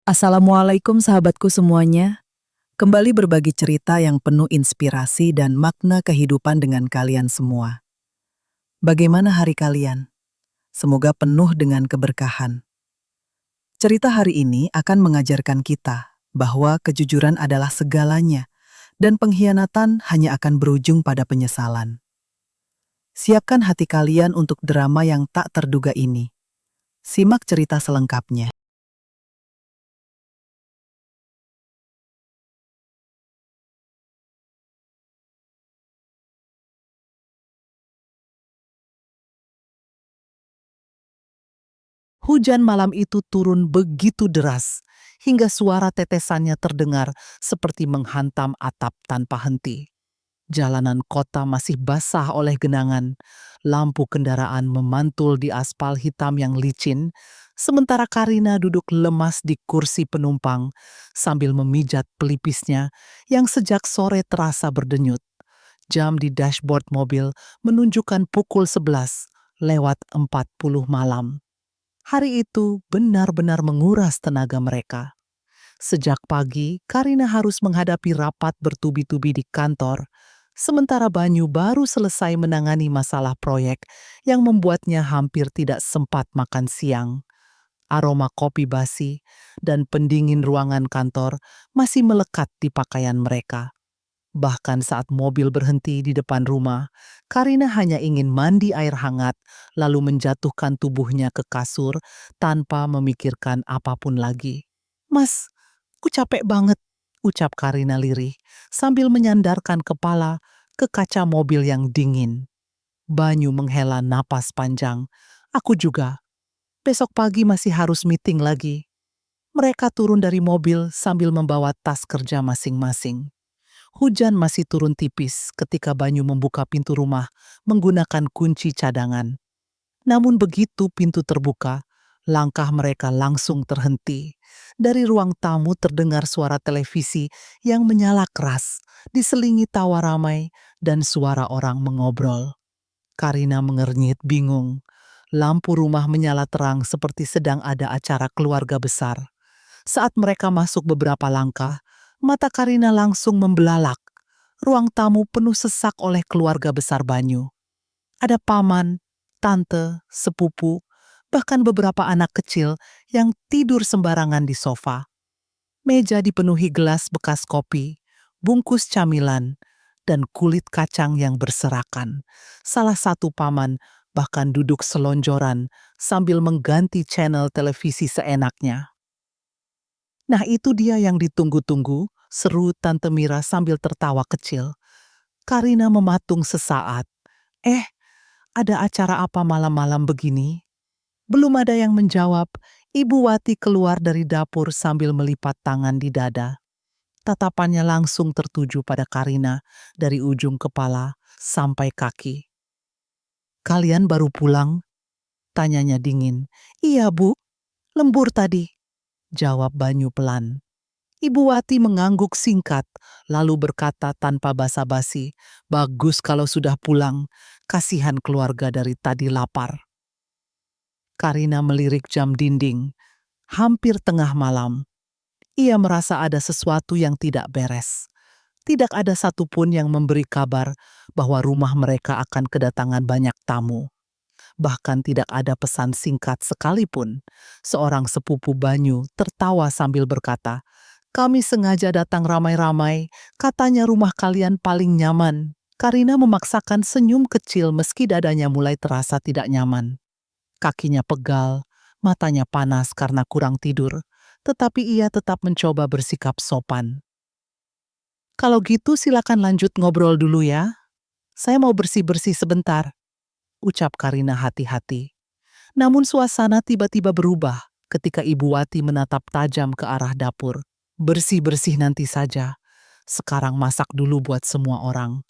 Assalamualaikum sahabatku semuanya. Kembali berbagi cerita yang penuh inspirasi dan makna kehidupan dengan kalian semua. Bagaimana hari kalian? Semoga penuh dengan keberkahan. Cerita hari ini akan mengajarkan kita bahwa kejujuran adalah segalanya dan pengkhianatan hanya akan berujung pada penyesalan. Siapkan hati kalian untuk drama yang tak terduga ini. Simak cerita selengkapnya. Hujan malam itu turun begitu deras, hingga suara tetesannya terdengar seperti menghantam atap tanpa henti. Jalanan kota masih basah oleh genangan, lampu kendaraan memantul di aspal hitam yang licin, sementara Karina duduk lemas di kursi penumpang sambil memijat pelipisnya yang sejak sore terasa berdenyut. Jam di dashboard mobil menunjukkan pukul 11 lewat 40 malam. Hari itu benar-benar menguras tenaga mereka. Sejak pagi, Karina harus menghadapi rapat bertubi-tubi di kantor, sementara Banyu baru selesai menangani masalah proyek yang membuatnya hampir tidak sempat makan siang. Aroma kopi basi dan pendingin ruangan kantor masih melekat di pakaian mereka. Bahkan saat mobil berhenti di depan rumah, Karina hanya ingin mandi air hangat lalu menjatuhkan tubuhnya ke kasur tanpa memikirkan apapun lagi. "Mas, ku capek banget," ucap Karina lirih sambil menyandarkan kepala ke kaca mobil yang dingin. Banyu menghela napas panjang. "Aku juga. Besok pagi masih harus meeting lagi." Mereka turun dari mobil sambil membawa tas kerja masing-masing. Hujan masih turun tipis ketika Banyu membuka pintu rumah menggunakan kunci cadangan. Namun begitu pintu terbuka, langkah mereka langsung terhenti. Dari ruang tamu terdengar suara televisi yang menyala keras, diselingi tawa ramai dan suara orang mengobrol. Karina mengernyit bingung. Lampu rumah menyala terang seperti sedang ada acara keluarga besar. Saat mereka masuk beberapa langkah, mata Karina langsung membelalak. Ruang tamu penuh sesak oleh keluarga besar Banyu. Ada paman, tante, sepupu, bahkan beberapa anak kecil yang tidur sembarangan di sofa. Meja dipenuhi gelas bekas kopi, bungkus camilan, dan kulit kacang yang berserakan. Salah satu paman bahkan duduk selonjoran sambil mengganti channel televisi seenaknya. "Nah, itu dia yang ditunggu-tunggu," seru Tante Mira sambil tertawa kecil. Karina mematung sesaat. "Eh, ada acara apa malam-malam begini?" Belum ada yang menjawab. Ibu Wati keluar dari dapur sambil melipat tangan di dada. Tatapannya langsung tertuju pada Karina dari ujung kepala sampai kaki. "Kalian baru pulang?" tanyanya dingin. "Iya, Bu. Lembur tadi," jawab Banyu pelan. Ibu Wati mengangguk singkat, lalu berkata tanpa basa-basi, "Bagus kalau sudah pulang. Kasihan keluarga dari tadi lapar." Karina melirik jam dinding. Hampir tengah malam. Ia merasa ada sesuatu yang tidak beres. Tidak ada satupun yang memberi kabar bahwa rumah mereka akan kedatangan banyak tamu. Bahkan tidak ada pesan singkat sekalipun. Seorang sepupu Banyu tertawa sambil berkata, "Kami sengaja datang ramai-ramai, katanya rumah kalian paling nyaman." Karina memaksakan senyum kecil meski dadanya mulai terasa tidak nyaman. Kakinya pegal, matanya panas karena kurang tidur, tetapi ia tetap mencoba bersikap sopan. "Kalau gitu silakan lanjut ngobrol dulu ya. Saya mau bersih-bersih sebentar," ucap Karina hati-hati. Namun suasana tiba-tiba berubah ketika Ibu Wati menatap tajam ke arah dapur. "Bersih-bersih nanti saja. Sekarang masak dulu buat semua orang."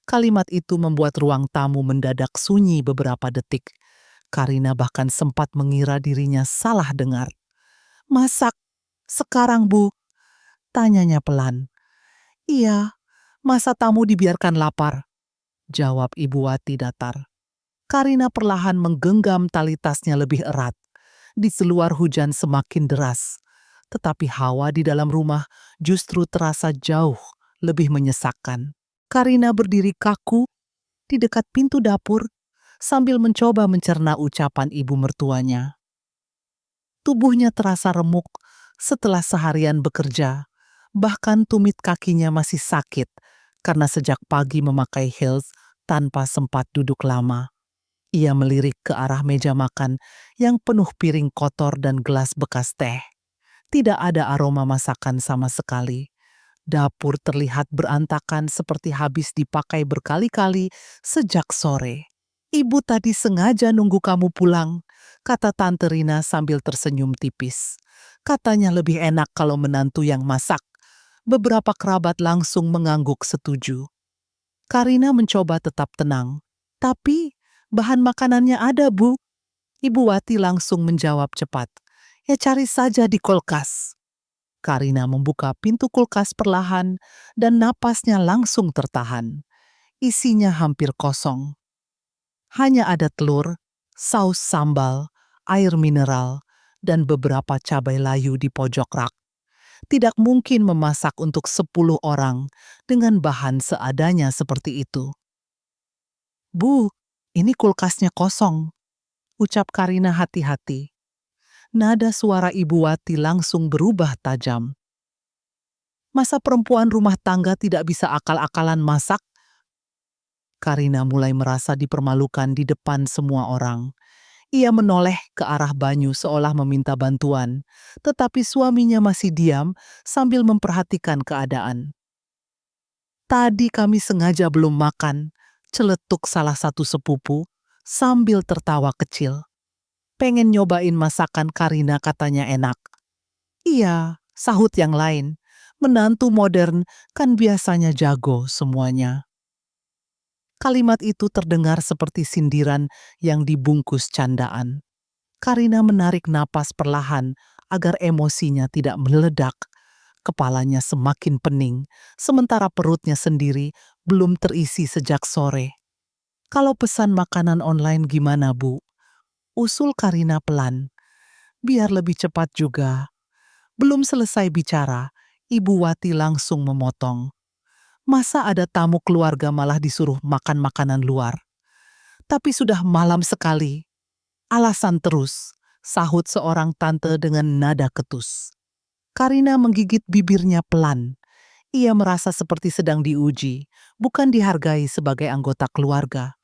Kalimat itu membuat ruang tamu mendadak sunyi beberapa detik. Karina bahkan sempat mengira dirinya salah dengar. "Masak? Sekarang, Bu?" tanyanya pelan. "Iya, masa tamu dibiarkan lapar?" jawab Ibu Wati datar. Karina perlahan menggenggam tali tasnya lebih erat. Di luar hujan semakin deras. tetapi hawa di dalam rumah justru terasa jauh lebih menyesakkan. Karina berdiri kaku di dekat pintu dapur sambil mencoba mencerna ucapan ibu mertuanya. Tubuhnya terasa remuk setelah seharian bekerja, bahkan tumit kakinya masih sakit karena sejak pagi memakai heels tanpa sempat duduk lama. Ia melirik ke arah meja makan yang penuh piring kotor dan gelas bekas teh. Tidak ada aroma masakan sama sekali. Dapur terlihat berantakan seperti habis dipakai berkali-kali sejak sore. "Ibu tadi sengaja nunggu kamu pulang," kata Tante Rina sambil tersenyum tipis. "Katanya lebih enak kalau menantu yang masak." Beberapa kerabat langsung mengangguk setuju. Karina mencoba tetap tenang. "Tapi bahan makanannya ada, Bu." Ibu Wati langsung menjawab cepat. "Ya cari saja di kulkas." Karina membuka pintu kulkas perlahan dan napasnya langsung tertahan. Isinya hampir kosong. Hanya ada telur, saus sambal, air mineral, dan beberapa cabai layu di pojok rak. Tidak mungkin memasak untuk 10 orang dengan bahan seadanya seperti itu. "Bu, ini kulkasnya kosong," ucap Karina hati-hati. Nada suara Ibu Wati langsung berubah tajam. "Masa perempuan rumah tangga tidak bisa akal-akalan masak?" Karina mulai merasa dipermalukan di depan semua orang. Ia menoleh ke arah Banyu seolah meminta bantuan, tetapi suaminya masih diam sambil memperhatikan keadaan. "Tadi kami sengaja belum makan," celetuk salah satu sepupu sambil tertawa kecil. "Pengen nyobain masakan Karina, katanya enak." "Iya," sahut yang lain. "Menantu modern kan biasanya jago semuanya." Kalimat itu terdengar seperti sindiran yang dibungkus candaan. Karina menarik napas perlahan agar emosinya tidak meledak. Kepalanya semakin pening, sementara perutnya sendiri belum terisi sejak sore. "Kalau pesan makanan online gimana, Bu?" usul Karina pelan. "Biar lebih cepat juga." Belum selesai bicara, Ibu Wati langsung memotong. "Masa ada tamu keluarga malah disuruh makan makanan luar? Tapi sudah malam sekali." "Alasan terus," sahut seorang tante dengan nada ketus. Karina menggigit bibirnya pelan. Ia merasa seperti sedang diuji, bukan dihargai sebagai anggota keluarga.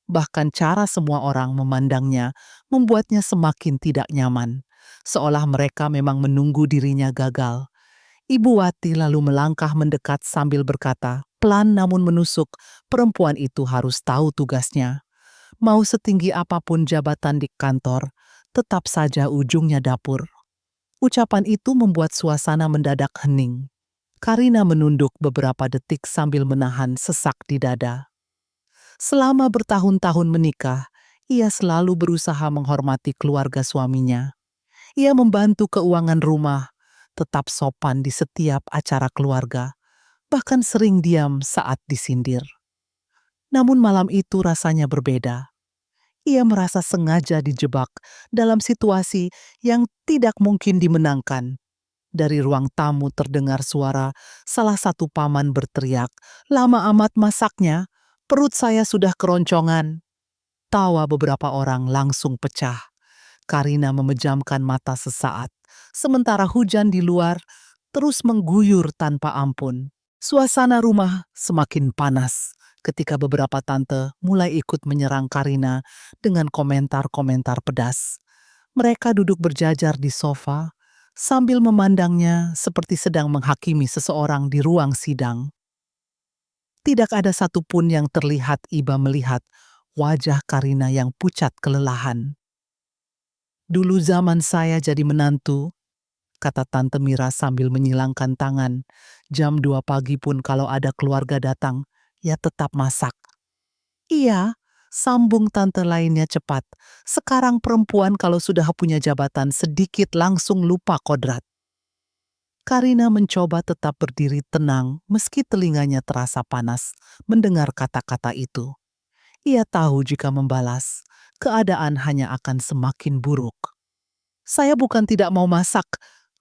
Bahkan cara semua orang memandangnya membuatnya semakin tidak nyaman, seolah mereka memang menunggu dirinya gagal. Ibu Wati lalu melangkah mendekat sambil berkata, pelan namun menusuk, perempuan itu harus tahu tugasnya. Mau setinggi apapun jabatan di kantor, tetap saja ujungnya dapur. Ucapan itu membuat suasana mendadak hening. Karina menunduk beberapa detik sambil menahan sesak di dada. Selama bertahun-tahun menikah, ia selalu berusaha menghormati keluarga suaminya. Ia membantu keuangan rumah, tetap sopan di setiap acara keluarga, bahkan sering diam saat disindir. Namun malam itu rasanya berbeda. Ia merasa sengaja dijebak dalam situasi yang tidak mungkin dimenangkan. Dari ruang tamu terdengar suara salah satu paman berteriak, "Lama amat masaknya, perut saya sudah keroncongan." Tawa beberapa orang langsung pecah. Karina memejamkan mata sesaat, sementara hujan di luar terus mengguyur tanpa ampun. Suasana rumah semakin panas ketika beberapa tante mulai ikut menyerang Karina dengan komentar-komentar pedas. Mereka duduk berjajar di sofa sambil memandangnya seperti sedang menghakimi seseorang di ruang sidang. Tidak ada satupun yang terlihat iba melihat wajah Karina yang pucat kelelahan. "Dulu zaman saya jadi menantu," kata Tante Mira sambil menyilangkan tangan. "Jam 2 pagi pun kalau ada keluarga datang, ya tetap masak." "Iya," sambung tante lainnya cepat. "Sekarang perempuan kalau sudah punya jabatan sedikit langsung lupa kodrat." Karina mencoba tetap berdiri tenang meski telinganya terasa panas mendengar kata-kata itu. Ia tahu jika membalas, keadaan hanya akan semakin buruk. "Saya bukan tidak mau masak,"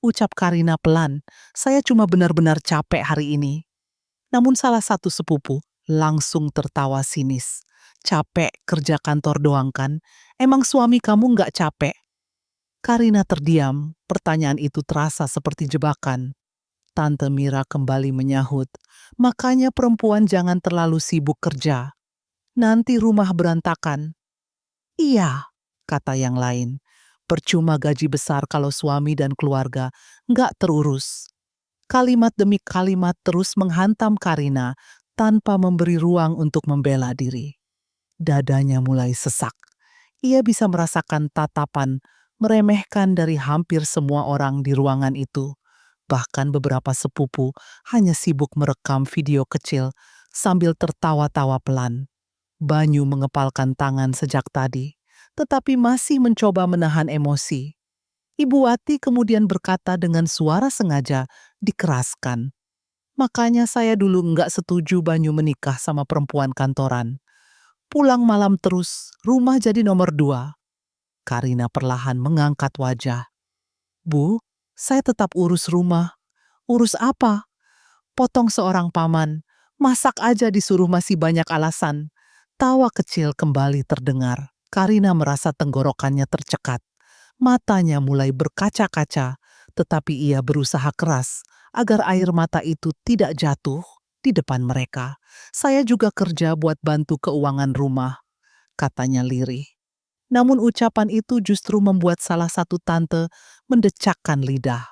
ucap Karina pelan. Saya cuma benar-benar capek hari ini. Namun salah satu sepupu langsung tertawa sinis. Capek kerja kantor doang kan? Emang suami kamu nggak capek? Karina terdiam, pertanyaan itu terasa seperti jebakan. Tante Mira kembali menyahut, makanya perempuan jangan terlalu sibuk kerja. Nanti rumah berantakan. Iya, kata yang lain. Percuma gaji besar kalau suami dan keluarga nggak terurus. Kalimat demi kalimat terus menghantam Karina tanpa memberi ruang untuk membela diri. Dadanya mulai sesak. Ia bisa merasakan tatapan meremehkan dari hampir semua orang di ruangan itu. Bahkan beberapa sepupu hanya sibuk merekam video kecil sambil tertawa-tawa pelan. Banyu mengepalkan tangan sejak tadi, tetapi masih mencoba menahan emosi. Ibu Wati kemudian berkata dengan suara sengaja dikeraskan. Makanya saya dulu nggak setuju Banyu menikah sama perempuan kantoran. Pulang malam terus, rumah jadi nomor 2. Karina perlahan mengangkat wajah. Bu, saya tetap urus rumah. Urus apa? Potong seorang paman. Masak aja disuruh masih banyak alasan. Tawa kecil kembali terdengar. Karina merasa tenggorokannya tercekat. Matanya mulai berkaca-kaca, tetapi ia berusaha keras agar air mata itu tidak jatuh di depan mereka. Saya juga kerja buat bantu keuangan rumah, katanya lirih. Namun ucapan itu justru membuat salah satu tante mendecakkan lidah.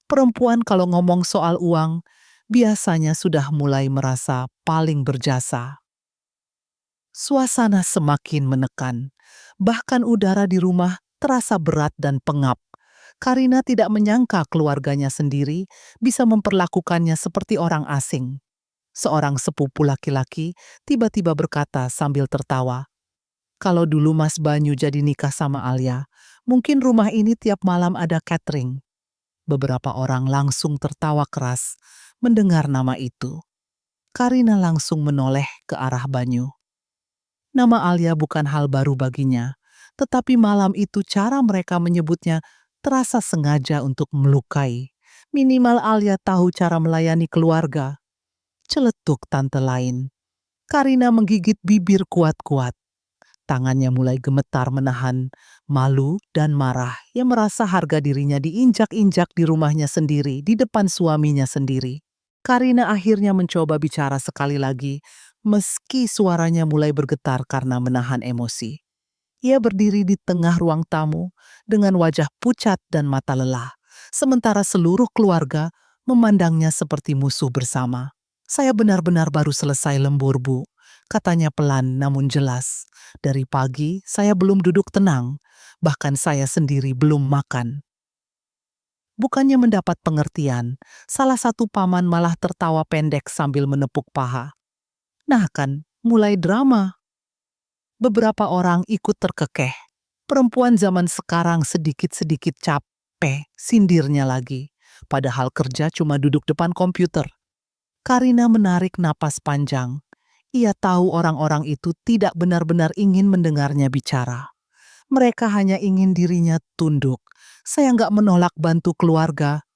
Perempuan kalau ngomong soal uang, biasanya sudah mulai merasa paling berjasa. Suasana semakin menekan. Bahkan udara di rumah terasa berat dan pengap. Karina tidak menyangka keluarganya sendiri bisa memperlakukannya seperti orang asing. Seorang sepupu laki-laki tiba-tiba berkata sambil tertawa, "Kalau dulu Mas Banyu jadi nikah sama Alia, mungkin rumah ini tiap malam ada catering." Beberapa orang langsung tertawa keras mendengar nama itu. Karina langsung menoleh ke arah Banyu. Nama Alia bukan hal baru baginya, tetapi malam itu cara mereka menyebutnya terasa sengaja untuk melukai. Minimal Alia tahu cara melayani keluarga. Celetuk tante lain. Karina menggigit bibir kuat-kuat. Tangannya mulai gemetar menahan malu dan marah yang merasa harga dirinya diinjak-injak di rumahnya sendiri, di depan suaminya sendiri. Karina akhirnya mencoba bicara sekali lagi, meski suaranya mulai bergetar karena menahan emosi. Ia berdiri di tengah ruang tamu dengan wajah pucat dan mata lelah, sementara seluruh keluarga memandangnya seperti musuh bersama. "Saya benar-benar baru selesai lembur, Bu," katanya pelan namun jelas. "Dari pagi saya belum duduk tenang, bahkan saya sendiri belum makan." Bukannya mendapat pengertian, salah satu paman malah tertawa pendek sambil menepuk paha. Nah kan, mulai drama. Beberapa orang ikut terkekeh. Perempuan zaman sekarang sedikit-sedikit capek, sindirnya lagi. Padahal kerja cuma duduk depan komputer. Karina menarik napas panjang. Ia tahu orang-orang itu tidak benar-benar ingin mendengarnya bicara. Mereka hanya ingin dirinya tunduk. "Saya nggak menolak bantu keluarga,"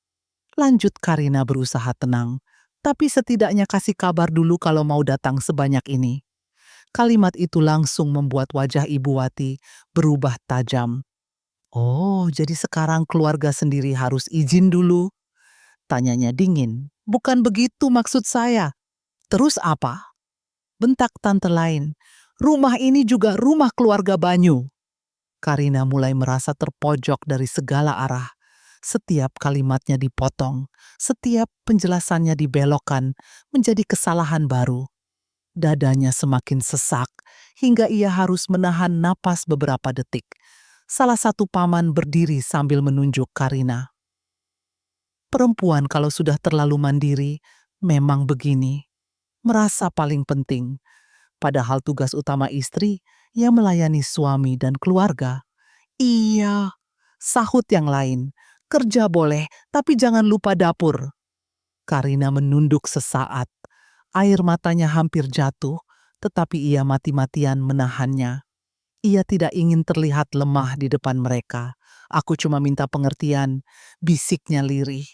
lanjut Karina berusaha tenang. "Tapi setidaknya kasih kabar dulu kalau mau datang sebanyak ini." Kalimat itu langsung membuat wajah Ibu Wati berubah tajam. "Oh, jadi sekarang keluarga sendiri harus izin dulu?" Tanyanya dingin. "Bukan begitu maksud saya." "Terus apa?" bentak tante lain. "Rumah ini juga rumah keluarga Banyu." Karina mulai merasa terpojok dari segala arah. Setiap kalimatnya dipotong, setiap penjelasannya dibelokkan menjadi kesalahan baru. Dadanya semakin sesak hingga ia harus menahan napas beberapa detik. Salah satu paman berdiri sambil menunjuk Karina. Perempuan kalau sudah terlalu mandiri, memang begini. Merasa paling penting. Padahal tugas utama istri ia melayani suami dan keluarga. "Iya," sahut yang lain. "Kerja boleh, tapi jangan lupa dapur." Karina menunduk sesaat. Air matanya hampir jatuh, tetapi ia mati-matian menahannya. Ia tidak ingin terlihat lemah di depan mereka, aku cuma minta pengertian, bisiknya lirih.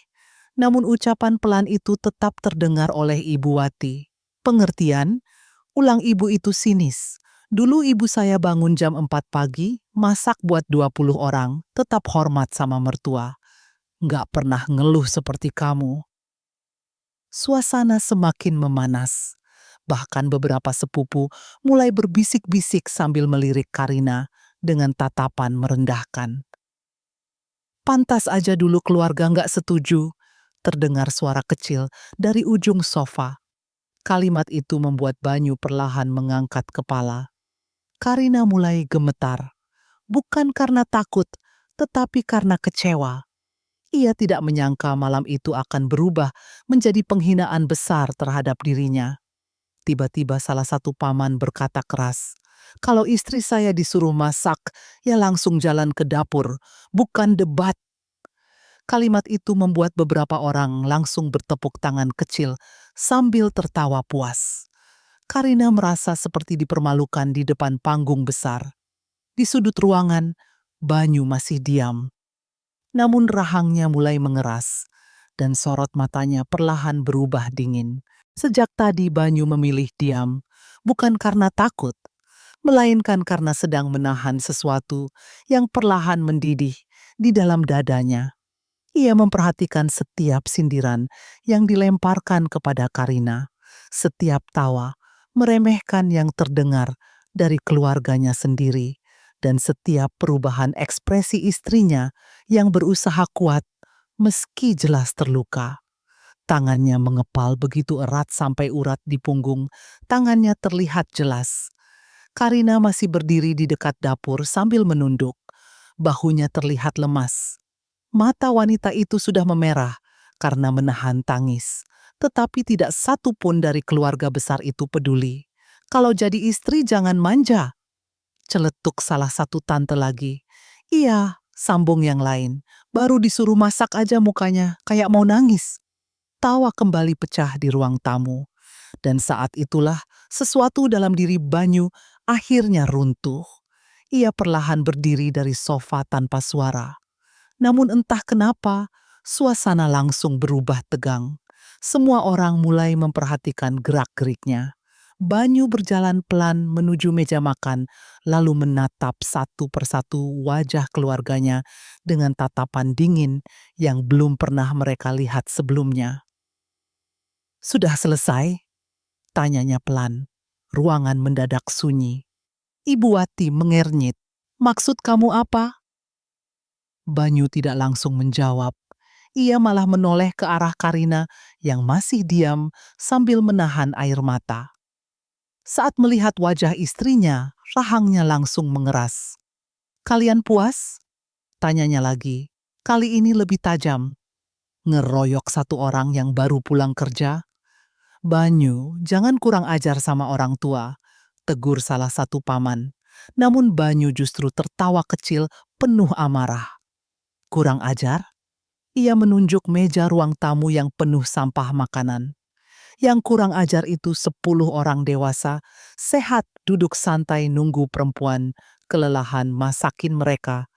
Namun ucapan pelan itu tetap terdengar oleh Ibu Wati. Pengertian? Ulang ibu itu sinis. Dulu ibu saya bangun jam 4 pagi, masak buat 20 orang, tetap hormat sama mertua. Nggak pernah ngeluh seperti kamu. Suasana semakin memanas. Bahkan beberapa sepupu mulai berbisik-bisik sambil melirik Karina dengan tatapan merendahkan. Pantas aja dulu keluarga nggak setuju. Terdengar suara kecil dari ujung sofa. Kalimat itu membuat Banyu perlahan mengangkat kepala. Karina mulai gemetar. Bukan karena takut, tetapi karena kecewa. Ia tidak menyangka malam itu akan berubah menjadi penghinaan besar terhadap dirinya. Tiba-tiba salah satu paman berkata keras, "Kalau istri saya disuruh masak, ya langsung jalan ke dapur, bukan debat." Kalimat itu membuat beberapa orang langsung bertepuk tangan kecil sambil tertawa puas. Karina merasa seperti dipermalukan di depan panggung besar. Di sudut ruangan, Banyu masih diam. Namun rahangnya mulai mengeras, dan sorot matanya perlahan berubah dingin. Sejak tadi Banyu memilih diam, bukan karena takut, melainkan karena sedang menahan sesuatu yang perlahan mendidih di dalam dadanya. Ia memperhatikan setiap sindiran yang dilemparkan kepada Karina, setiap tawa, meremehkan yang terdengar dari keluarganya sendiri, dan setiap perubahan ekspresi istrinya yang berusaha kuat meski jelas terluka. Tangannya mengepal begitu erat sampai urat di punggung, tangannya terlihat jelas. Karina masih berdiri di dekat dapur sambil menunduk, bahunya terlihat lemas. Mata wanita itu sudah memerah karena menahan tangis. Tetapi tidak satu pun dari keluarga besar itu peduli. Kalau jadi istri jangan manja. Celetuk salah satu tante lagi. Iya, sambung yang lain. Baru disuruh masak aja mukanya kayak mau nangis. Tawa kembali pecah di ruang tamu. Dan saat itulah sesuatu dalam diri Banyu akhirnya runtuh. Ia perlahan berdiri dari sofa tanpa suara. Namun entah kenapa, suasana langsung berubah tegang. Semua orang mulai memperhatikan gerak-geriknya. Banyu berjalan pelan menuju meja makan, lalu menatap satu persatu wajah keluarganya dengan tatapan dingin yang belum pernah mereka lihat sebelumnya. "Sudah selesai?" tanyanya pelan. Ruangan mendadak sunyi. Ibu Wati mengernyit. "Maksud kamu apa?" Banyu tidak langsung menjawab. Ia malah menoleh ke arah Karina yang masih diam sambil menahan air mata. Saat melihat wajah istrinya, rahangnya langsung mengeras. "Kalian puas?" tanyanya lagi. Kali ini lebih tajam. Ngeroyok satu orang yang baru pulang kerja. "Banyu, jangan kurang ajar sama orang tua," tegur salah satu paman. Namun Banyu justru tertawa kecil penuh amarah. "Kurang ajar?" Ia menunjuk meja ruang tamu yang penuh sampah makanan. Yang kurang ajar itu 10 orang dewasa, sehat duduk santai nunggu perempuan, kelelahan masakin mereka,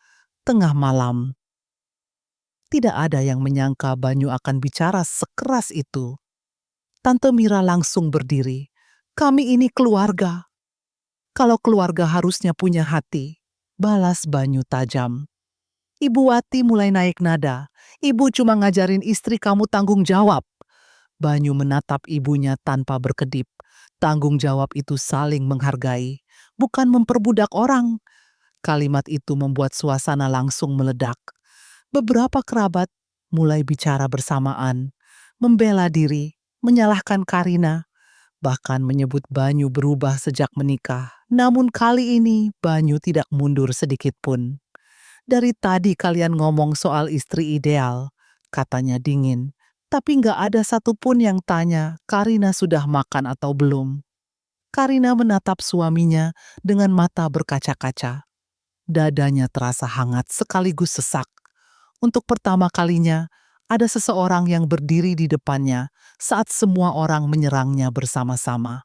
tengah malam. Tidak ada yang menyangka Banyu akan bicara sekeras itu. Tante Mira langsung berdiri. "Kami ini keluarga. Kalau keluarga harusnya punya hati," balas Banyu tajam. Ibu Wati mulai naik nada. "Ibu cuma ngajarin istri kamu tanggung jawab." Banyu menatap ibunya tanpa berkedip. Tanggung jawab itu saling menghargai, bukan memperbudak orang. Kalimat itu membuat suasana langsung meledak. Beberapa kerabat mulai bicara bersamaan, membela diri, menyalahkan Karina, bahkan menyebut Banyu berubah sejak menikah. Namun kali ini Banyu tidak mundur sedikit pun. "Dari tadi kalian ngomong soal istri ideal," katanya dingin. "Tapi nggak ada satupun yang tanya Karina sudah makan atau belum." Karina menatap suaminya dengan mata berkaca-kaca. Dadanya terasa hangat sekaligus sesak. Untuk pertama kalinya, ada seseorang yang berdiri di depannya saat semua orang menyerangnya bersama-sama.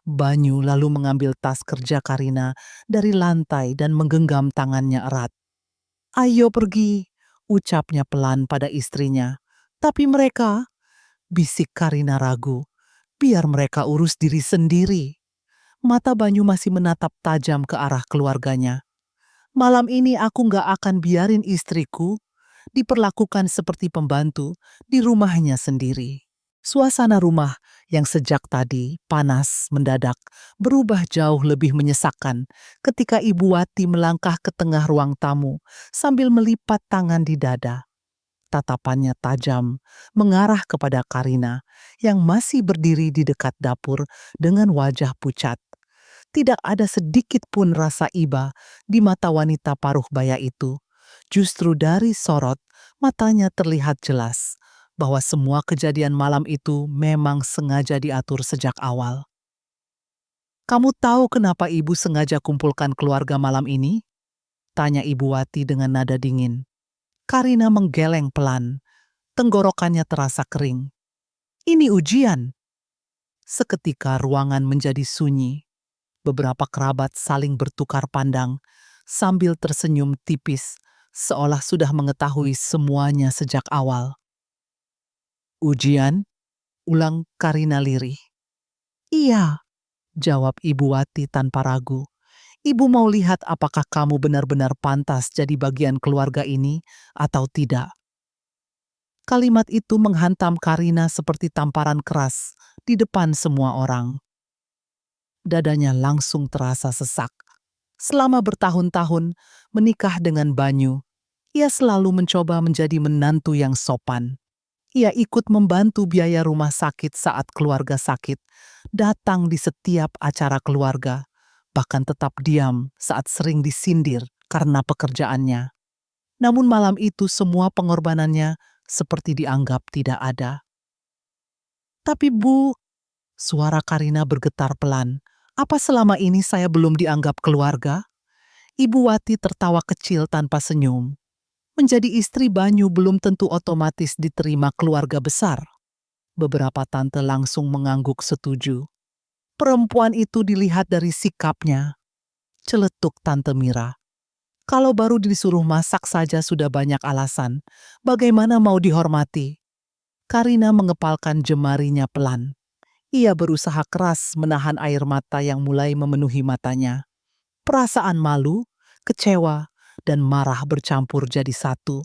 Banyu lalu mengambil tas kerja Karina dari lantai dan menggenggam tangannya erat. Ayo pergi, ucapnya pelan pada istrinya. Tapi mereka, bisik Karina ragu, biar mereka urus diri sendiri. Mata Banyu masih menatap tajam ke arah keluarganya. Malam ini aku nggak akan biarin istriku diperlakukan seperti pembantu di rumahnya sendiri. Suasana rumah yang sejak tadi panas mendadak berubah jauh lebih menyesakkan ketika Ibu Wati melangkah ke tengah ruang tamu sambil melipat tangan di dada. Tatapannya tajam mengarah kepada Karina yang masih berdiri di dekat dapur dengan wajah pucat. Tidak ada sedikit pun rasa iba di mata wanita paruh baya itu. Justru dari sorot, matanya terlihat jelas bahwa semua kejadian malam itu memang sengaja diatur sejak awal. "Kamu tahu kenapa ibu sengaja kumpulkan keluarga malam ini?" tanya Ibu Wati dengan nada dingin. Karina menggeleng pelan, tenggorokannya terasa kering. "Ini ujian." Seketika ruangan menjadi sunyi. Beberapa kerabat saling bertukar pandang sambil tersenyum tipis, seolah sudah mengetahui semuanya sejak awal. "Ujian?" ulang Karina lirih. "Iya," jawab Ibu Wati tanpa ragu. "Ibu mau lihat apakah kamu benar-benar pantas jadi bagian keluarga ini atau tidak." Kalimat itu menghantam Karina seperti tamparan keras di depan semua orang. Dadanya langsung terasa sesak. Selama bertahun-tahun menikah dengan Banyu, ia selalu mencoba menjadi menantu yang sopan. Ia ikut membantu biaya rumah sakit saat keluarga sakit, datang di setiap acara keluarga, bahkan tetap diam saat sering disindir karena pekerjaannya. Namun malam itu semua pengorbanannya seperti dianggap tidak ada. "Tapi Bu," suara Karina bergetar pelan, "apa selama ini saya belum dianggap keluarga?" Ibu Wati tertawa kecil tanpa senyum. Menjadi istri Banyu belum tentu otomatis diterima keluarga besar. Beberapa tante langsung mengangguk setuju. "Perempuan itu dilihat dari sikapnya," celetuk Tante Mira. "Kalau baru disuruh masak saja sudah banyak alasan. Bagaimana mau dihormati?" Karina mengepalkan jemarinya pelan. Ia berusaha keras menahan air mata yang mulai memenuhi matanya. Perasaan malu, kecewa, dan marah bercampur jadi satu.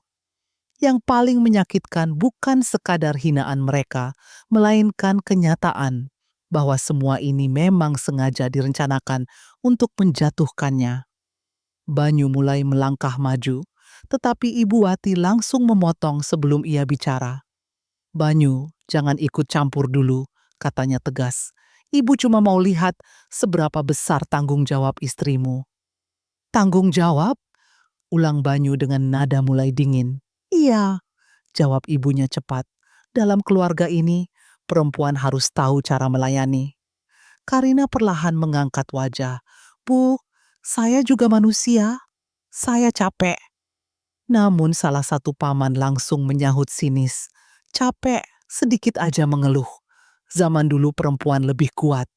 Yang paling menyakitkan bukan sekadar hinaan mereka, melainkan kenyataan bahwa semua ini memang sengaja direncanakan untuk menjatuhkannya. Banyu mulai melangkah maju, tetapi Ibu Wati langsung memotong sebelum ia bicara. "Banyu, jangan ikut campur dulu," katanya tegas. "Ibu cuma mau lihat seberapa besar tanggung jawab istrimu." "Tanggung jawab?" ulang Banyu dengan nada mulai dingin. "Iya," jawab ibunya cepat. "Dalam keluarga ini, perempuan harus tahu cara melayani." Karina perlahan mengangkat wajah. "Bu, saya juga manusia. Saya capek." Namun salah satu paman langsung menyahut sinis. "Capek, sedikit aja mengeluh. Zaman dulu perempuan lebih kuat."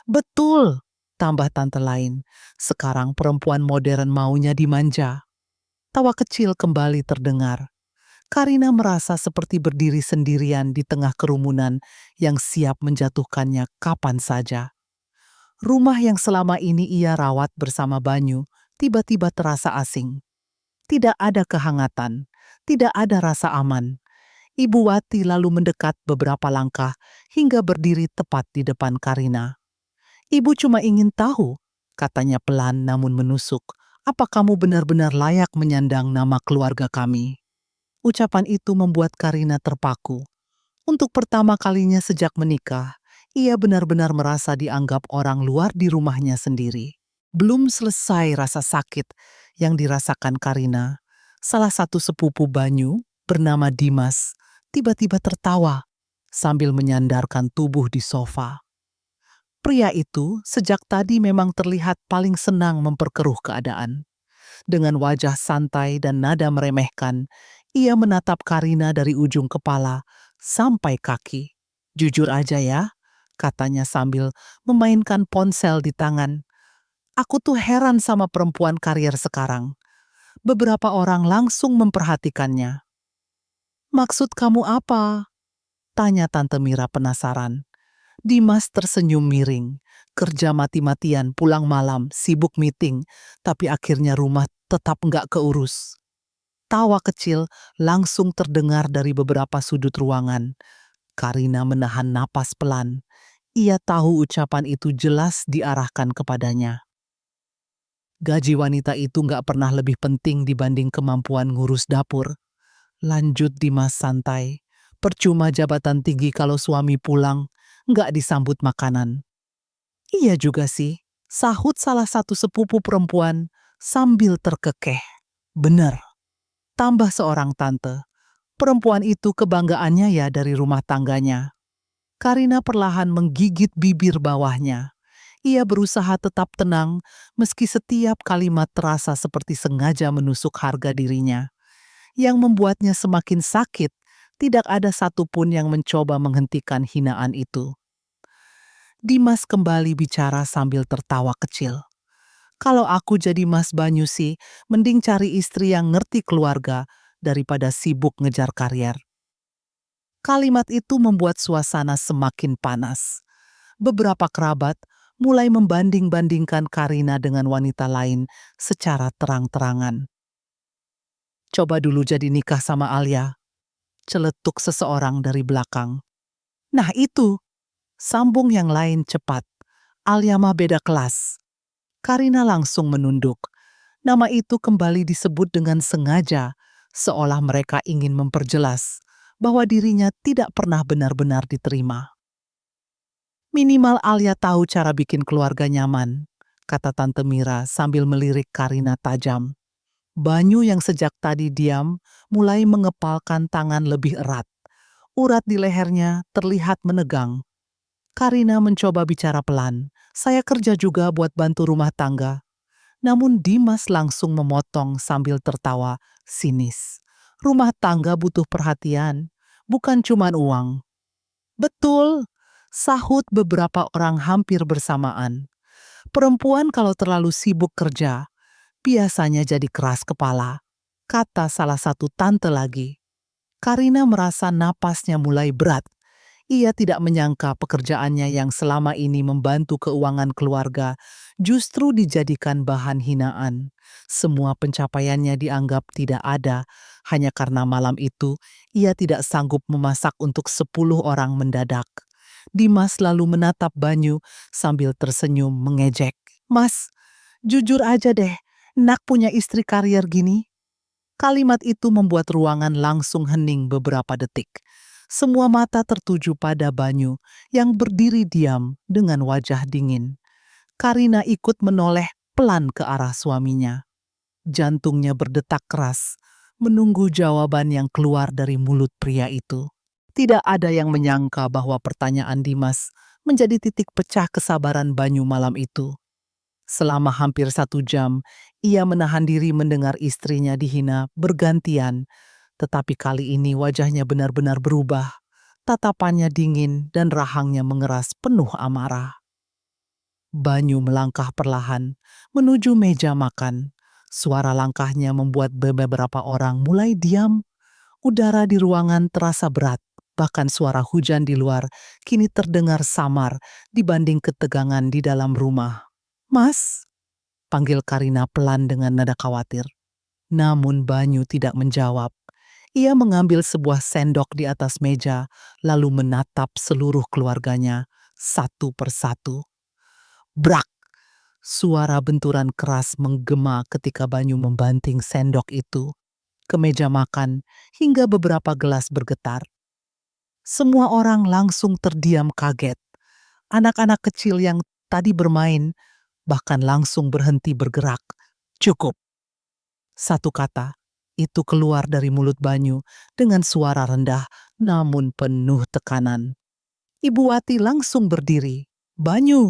"Betul," tambah tante lain. "Sekarang perempuan modern maunya dimanja." Tawa kecil kembali terdengar. Karina merasa seperti berdiri sendirian di tengah kerumunan yang siap menjatuhkannya kapan saja. Rumah yang selama ini ia rawat bersama Banyu tiba-tiba terasa asing. Tidak ada kehangatan, tidak ada rasa aman. Ibu Wati lalu mendekat beberapa langkah hingga berdiri tepat di depan Karina. "Ibu cuma ingin tahu," katanya pelan namun menusuk, "apa kamu benar-benar layak menyandang nama keluarga kami?" Ucapan itu membuat Karina terpaku. Untuk pertama kalinya sejak menikah, ia benar-benar merasa dianggap orang luar di rumahnya sendiri. Belum selesai rasa sakit yang dirasakan Karina, salah satu sepupu Banyu bernama Dimas tiba-tiba tertawa sambil menyandarkan tubuh di sofa. Pria itu sejak tadi memang terlihat paling senang memperkeruh keadaan. Dengan wajah santai dan nada meremehkan, ia menatap Karina dari ujung kepala sampai kaki. "Jujur aja ya," katanya sambil memainkan ponsel di tangan. "Aku tuh heran sama perempuan karier sekarang. Beberapa orang langsung memperhatikannya. "Maksud kamu apa?" tanya Tante Mira penasaran. Dimas tersenyum miring. Kerja mati-matian, pulang malam, sibuk meeting, tapi akhirnya rumah tetap nggak keurus. Tawa kecil langsung terdengar dari beberapa sudut ruangan. Karina menahan napas pelan. Ia tahu ucapan itu jelas diarahkan kepadanya. Gaji wanita itu nggak pernah lebih penting dibanding kemampuan ngurus dapur. Lanjut Dimas santai. Percuma jabatan tinggi kalau suami pulang, nggak disambut makanan. Iya juga sih, sahut salah satu sepupu perempuan sambil terkekeh. Bener, tambah seorang tante. Perempuan itu kebanggaannya ya dari rumah tangganya. Karina perlahan menggigit bibir bawahnya. Ia berusaha tetap tenang meski setiap kalimat terasa seperti sengaja menusuk harga dirinya. Yang membuatnya semakin sakit, tidak ada satupun yang mencoba menghentikan hinaan itu. Dimas kembali bicara sambil tertawa kecil. Kalau aku jadi Mas Banyu sih, mending cari istri yang ngerti keluarga daripada sibuk ngejar karier. Kalimat itu membuat suasana semakin panas. Beberapa kerabat mulai membanding-bandingkan Karina dengan wanita lain secara terang-terangan. Coba dulu jadi nikah sama Alia, celetuk seseorang dari belakang. Nah itu, sambung yang lain cepat. Alia mah beda kelas. Karina langsung menunduk. Nama itu kembali disebut dengan sengaja, seolah mereka ingin memperjelas bahwa dirinya tidak pernah benar-benar diterima. Minimal Alia tahu cara bikin keluarga nyaman, kata Tante Mira sambil melirik Karina tajam. Banyu yang sejak tadi diam mulai mengepalkan tangan lebih erat. Urat di lehernya terlihat menegang. Karina mencoba bicara pelan. Saya kerja juga buat bantu rumah tangga. Namun Dimas langsung memotong sambil tertawa sinis. Rumah tangga butuh perhatian, bukan cuma uang. Betul, sahut beberapa orang hampir bersamaan. Perempuan kalau terlalu sibuk kerja, biasanya jadi keras kepala, kata salah satu tante lagi. Karina merasa napasnya mulai berat. Ia tidak menyangka pekerjaannya yang selama ini membantu keuangan keluarga justru dijadikan bahan hinaan. Semua pencapaiannya dianggap tidak ada, hanya karena malam itu ia tidak sanggup memasak untuk 10 orang mendadak. Dimas lalu menatap Banyu sambil tersenyum mengejek. Mas, jujur aja deh, nak punya istri karier gini? Kalimat itu membuat ruangan langsung hening beberapa detik. Semua mata tertuju pada Banyu yang berdiri diam dengan wajah dingin. Karina ikut menoleh pelan ke arah suaminya. Jantungnya berdetak keras, menunggu jawaban yang keluar dari mulut pria itu. Tidak ada yang menyangka bahwa pertanyaan Dimas menjadi titik pecah kesabaran Banyu malam itu. Selama hampir 1 jam, ia menahan diri mendengar istrinya dihina bergantian, tetapi kali ini wajahnya benar-benar berubah. Tatapannya dingin dan rahangnya mengeras penuh amarah. Banyu melangkah perlahan menuju meja makan. Suara langkahnya membuat beberapa orang mulai diam. Udara di ruangan terasa berat, bahkan suara hujan di luar kini terdengar samar dibanding ketegangan di dalam rumah. Mas, panggil Karina pelan dengan nada khawatir. Namun Banyu tidak menjawab. Ia mengambil sebuah sendok di atas meja, lalu menatap seluruh keluarganya satu persatu. Brak! Suara benturan keras menggema ketika Banyu membanting sendok itu ke meja makan hingga beberapa gelas bergetar. Semua orang langsung terdiam kaget. Anak-anak kecil yang tadi bermain bahkan langsung berhenti bergerak. Cukup. Satu kata, itu keluar dari mulut Banyu dengan suara rendah namun penuh tekanan. Ibu Wati langsung berdiri. Banyu!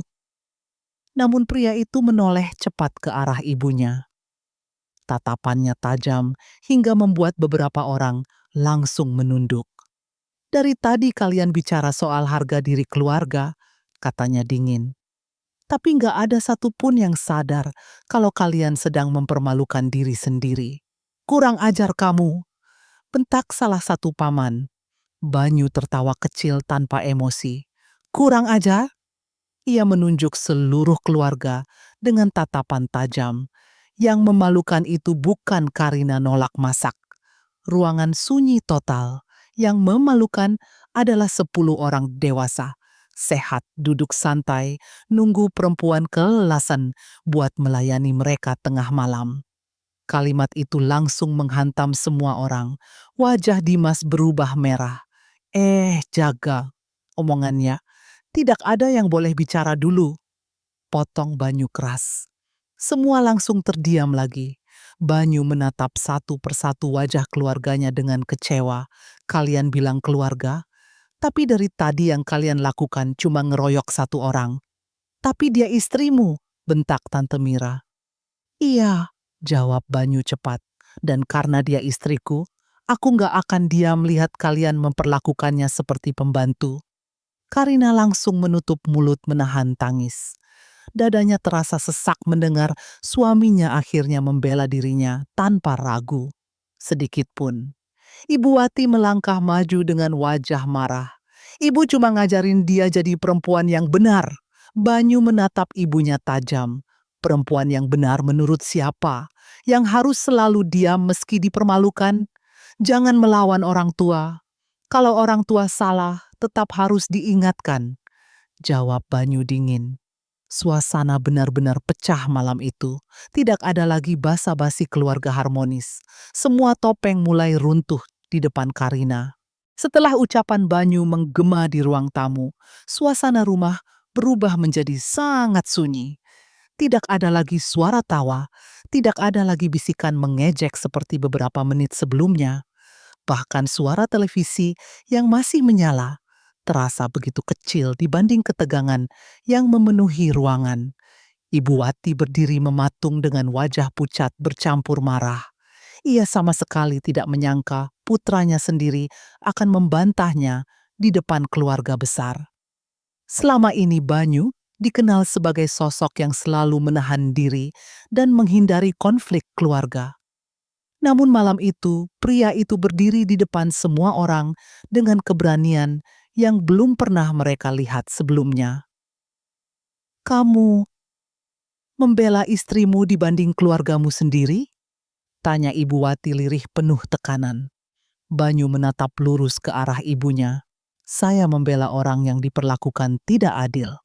Namun pria itu menoleh cepat ke arah ibunya. Tatapannya tajam hingga membuat beberapa orang langsung menunduk. Dari tadi kalian bicara soal harga diri keluarga, katanya dingin. Tapi nggak ada satupun yang sadar kalau kalian sedang mempermalukan diri sendiri. Kurang ajar kamu, bentak salah satu paman. Banyu tertawa kecil tanpa emosi. Kurang ajar? Ia menunjuk seluruh keluarga dengan tatapan tajam. Yang memalukan itu bukan Karina nolak masak. Ruangan sunyi total. Yang memalukan adalah 10 orang dewasa. Sehat, duduk santai, nunggu perempuan kelelasan buat melayani mereka tengah malam. Kalimat itu langsung menghantam semua orang. Wajah Dimas berubah merah. Jaga omongannya. Tidak ada yang boleh bicara dulu. Potong Banyu keras. Semua langsung terdiam lagi. Banyu menatap satu persatu wajah keluarganya dengan kecewa. Kalian bilang keluarga, tapi dari tadi yang kalian lakukan cuma ngeroyok satu orang. Tapi dia istrimu, bentak Tante Mira. Iya, jawab Banyu cepat. Dan karena dia istriku, aku nggak akan diam lihat kalian memperlakukannya seperti pembantu. Karina langsung menutup mulut menahan tangis. Dadanya terasa sesak mendengar suaminya akhirnya membela dirinya tanpa ragu. Sedikit pun. Ibu Wati melangkah maju dengan wajah marah. Ibu cuma ngajarin dia jadi perempuan yang benar. Banyu menatap ibunya tajam. Perempuan yang benar menurut siapa? Yang harus selalu diam meski dipermalukan? Jangan melawan orang tua. Kalau orang tua salah, tetap harus diingatkan. Jawab Banyu dingin. Suasana benar-benar pecah malam itu. Tidak ada lagi basa-basi keluarga harmonis. Semua topeng mulai runtuh di depan Karina. Setelah ucapan Banyu menggema di ruang tamu, suasana rumah berubah menjadi sangat sunyi. Tidak ada lagi suara tawa, tidak ada lagi bisikan mengejek seperti beberapa menit sebelumnya. Bahkan suara televisi yang masih menyala terasa begitu kecil dibanding ketegangan yang memenuhi ruangan. Ibu Wati berdiri mematung dengan wajah pucat bercampur marah. Ia sama sekali tidak menyangka putranya sendiri akan membantahnya di depan keluarga besar. Selama ini Banyu dikenal sebagai sosok yang selalu menahan diri dan menghindari konflik keluarga. Namun malam itu, pria itu berdiri di depan semua orang dengan keberanian yang belum pernah mereka lihat sebelumnya. Kamu membela istrimu dibanding keluargamu sendiri? Tanya Ibu Wati lirih penuh tekanan. Banyu menatap lurus ke arah ibunya. Saya membela orang yang diperlakukan tidak adil.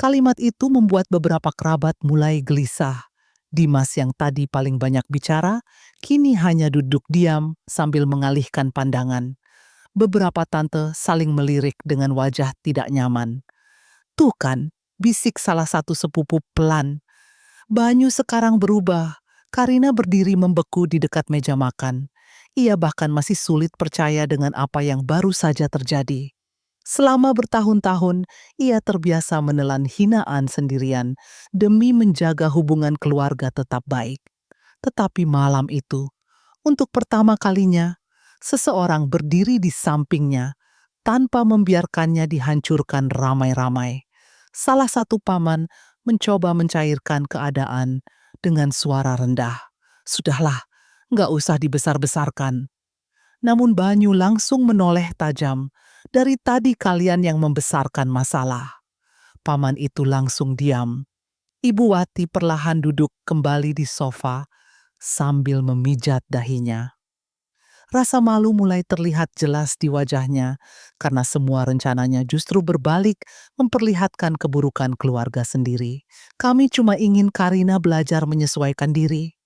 Kalimat itu membuat beberapa kerabat mulai gelisah. Dimas yang tadi paling banyak bicara, kini hanya duduk diam sambil mengalihkan pandangan. Beberapa tante saling melirik dengan wajah tidak nyaman. Tuh kan, bisik salah satu sepupu pelan. Banyu sekarang berubah. Karina berdiri membeku di dekat meja makan. Ia bahkan masih sulit percaya dengan apa yang baru saja terjadi. Selama bertahun-tahun, ia terbiasa menelan hinaan sendirian demi menjaga hubungan keluarga tetap baik. Tetapi malam itu, untuk pertama kalinya, seseorang berdiri di sampingnya tanpa membiarkannya dihancurkan ramai-ramai. Salah satu paman mencoba mencairkan keadaan dengan suara rendah. Sudahlah, nggak usah dibesar-besarkan. Namun Banyu langsung menoleh tajam. Dari tadi kalian yang membesarkan masalah. Paman itu langsung diam. Ibu Wati perlahan duduk kembali di sofa sambil memijat dahinya. Rasa malu mulai terlihat jelas di wajahnya karena semua rencananya justru berbalik memperlihatkan keburukan keluarga sendiri. Kami cuma ingin Karina belajar menyesuaikan diri,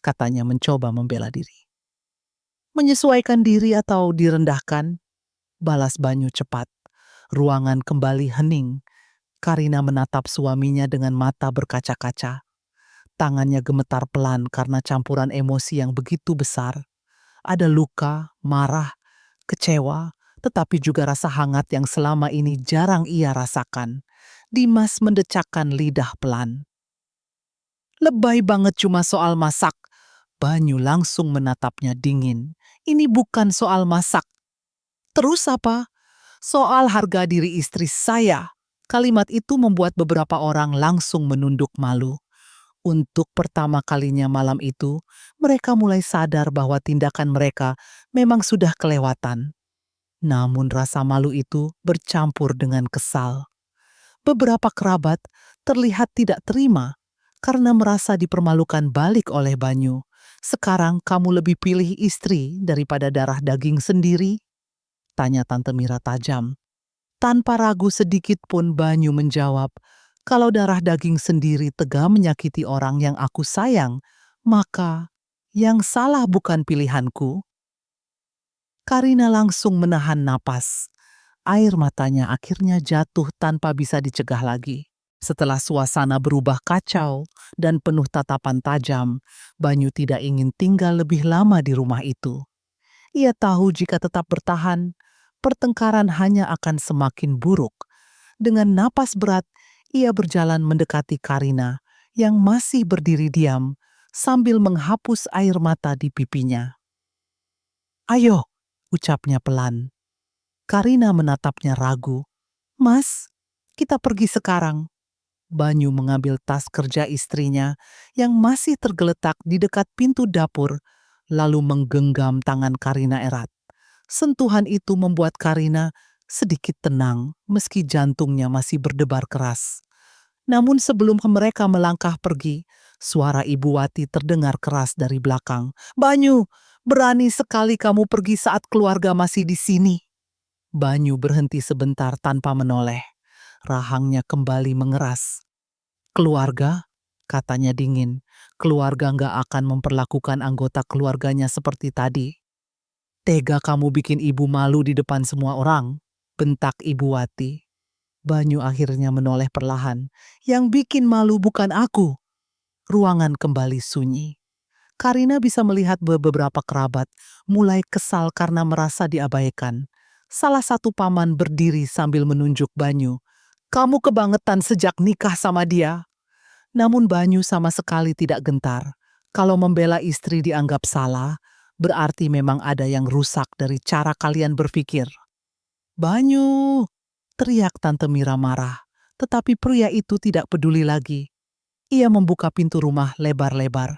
katanya mencoba membela diri. Menyesuaikan diri atau direndahkan? Balas Banyu cepat. Ruangan kembali hening. Karina menatap suaminya dengan mata berkaca-kaca. Tangannya gemetar pelan karena campuran emosi yang begitu besar. Ada luka, marah, kecewa, tetapi juga rasa hangat yang selama ini jarang ia rasakan. Dimas mendecakkan lidah pelan. Lebay banget cuma soal masak. Banyu langsung menatapnya dingin. Ini bukan soal masak. Terus apa? Soal harga diri istri saya. Kalimat itu membuat beberapa orang langsung menunduk malu. Untuk pertama kalinya malam itu, mereka mulai sadar bahwa tindakan mereka memang sudah kelewatan. Namun rasa malu itu bercampur dengan kesal. Beberapa kerabat terlihat tidak terima karena merasa dipermalukan balik oleh Banyu. "Sekarang kamu lebih pilih istri daripada darah daging sendiri?" tanya Tante Mira tajam. Tanpa ragu sedikit pun Banyu menjawab, "Kalau darah daging sendiri tega menyakiti orang yang aku sayang, maka yang salah bukan pilihanku." Karina langsung menahan napas. Air matanya akhirnya jatuh tanpa bisa dicegah lagi. Setelah suasana berubah kacau dan penuh tatapan tajam, Banyu tidak ingin tinggal lebih lama di rumah itu. Ia tahu jika tetap bertahan, pertengkaran hanya akan semakin buruk. Dengan napas berat, ia berjalan mendekati Karina yang masih berdiri diam sambil menghapus air mata di pipinya. "Ayo," ucapnya pelan. Karina menatapnya ragu. "Mas, kita pergi sekarang." Banyu mengambil tas kerja istrinya yang masih tergeletak di dekat pintu dapur, lalu menggenggam tangan Karina erat. Sentuhan itu membuat Karina sedikit tenang meski jantungnya masih berdebar keras. Namun sebelum mereka melangkah pergi, suara Ibu Wati terdengar keras dari belakang. "Banyu, berani sekali kamu pergi saat keluarga masih di sini." Banyu berhenti sebentar tanpa menoleh. Rahangnya kembali mengeras. "Keluarga?" katanya dingin. "Keluarga nggak akan memperlakukan anggota keluarganya seperti tadi." "Tega kamu bikin ibu malu di depan semua orang," bentak Ibu Wati. Banyu akhirnya menoleh perlahan. "Yang bikin malu bukan aku." Ruangan kembali sunyi. Karina bisa melihat beberapa kerabat mulai kesal karena merasa diabaikan. Salah satu paman berdiri sambil menunjuk Banyu. "Kamu kebangetan sejak nikah sama dia." Namun Banyu sama sekali tidak gentar. Kalau membela istri dianggap salah, berarti memang ada yang rusak dari cara kalian berpikir. "Banyu!" teriak Tante Mira marah. Tetapi pria itu tidak peduli lagi. Ia membuka pintu rumah lebar-lebar.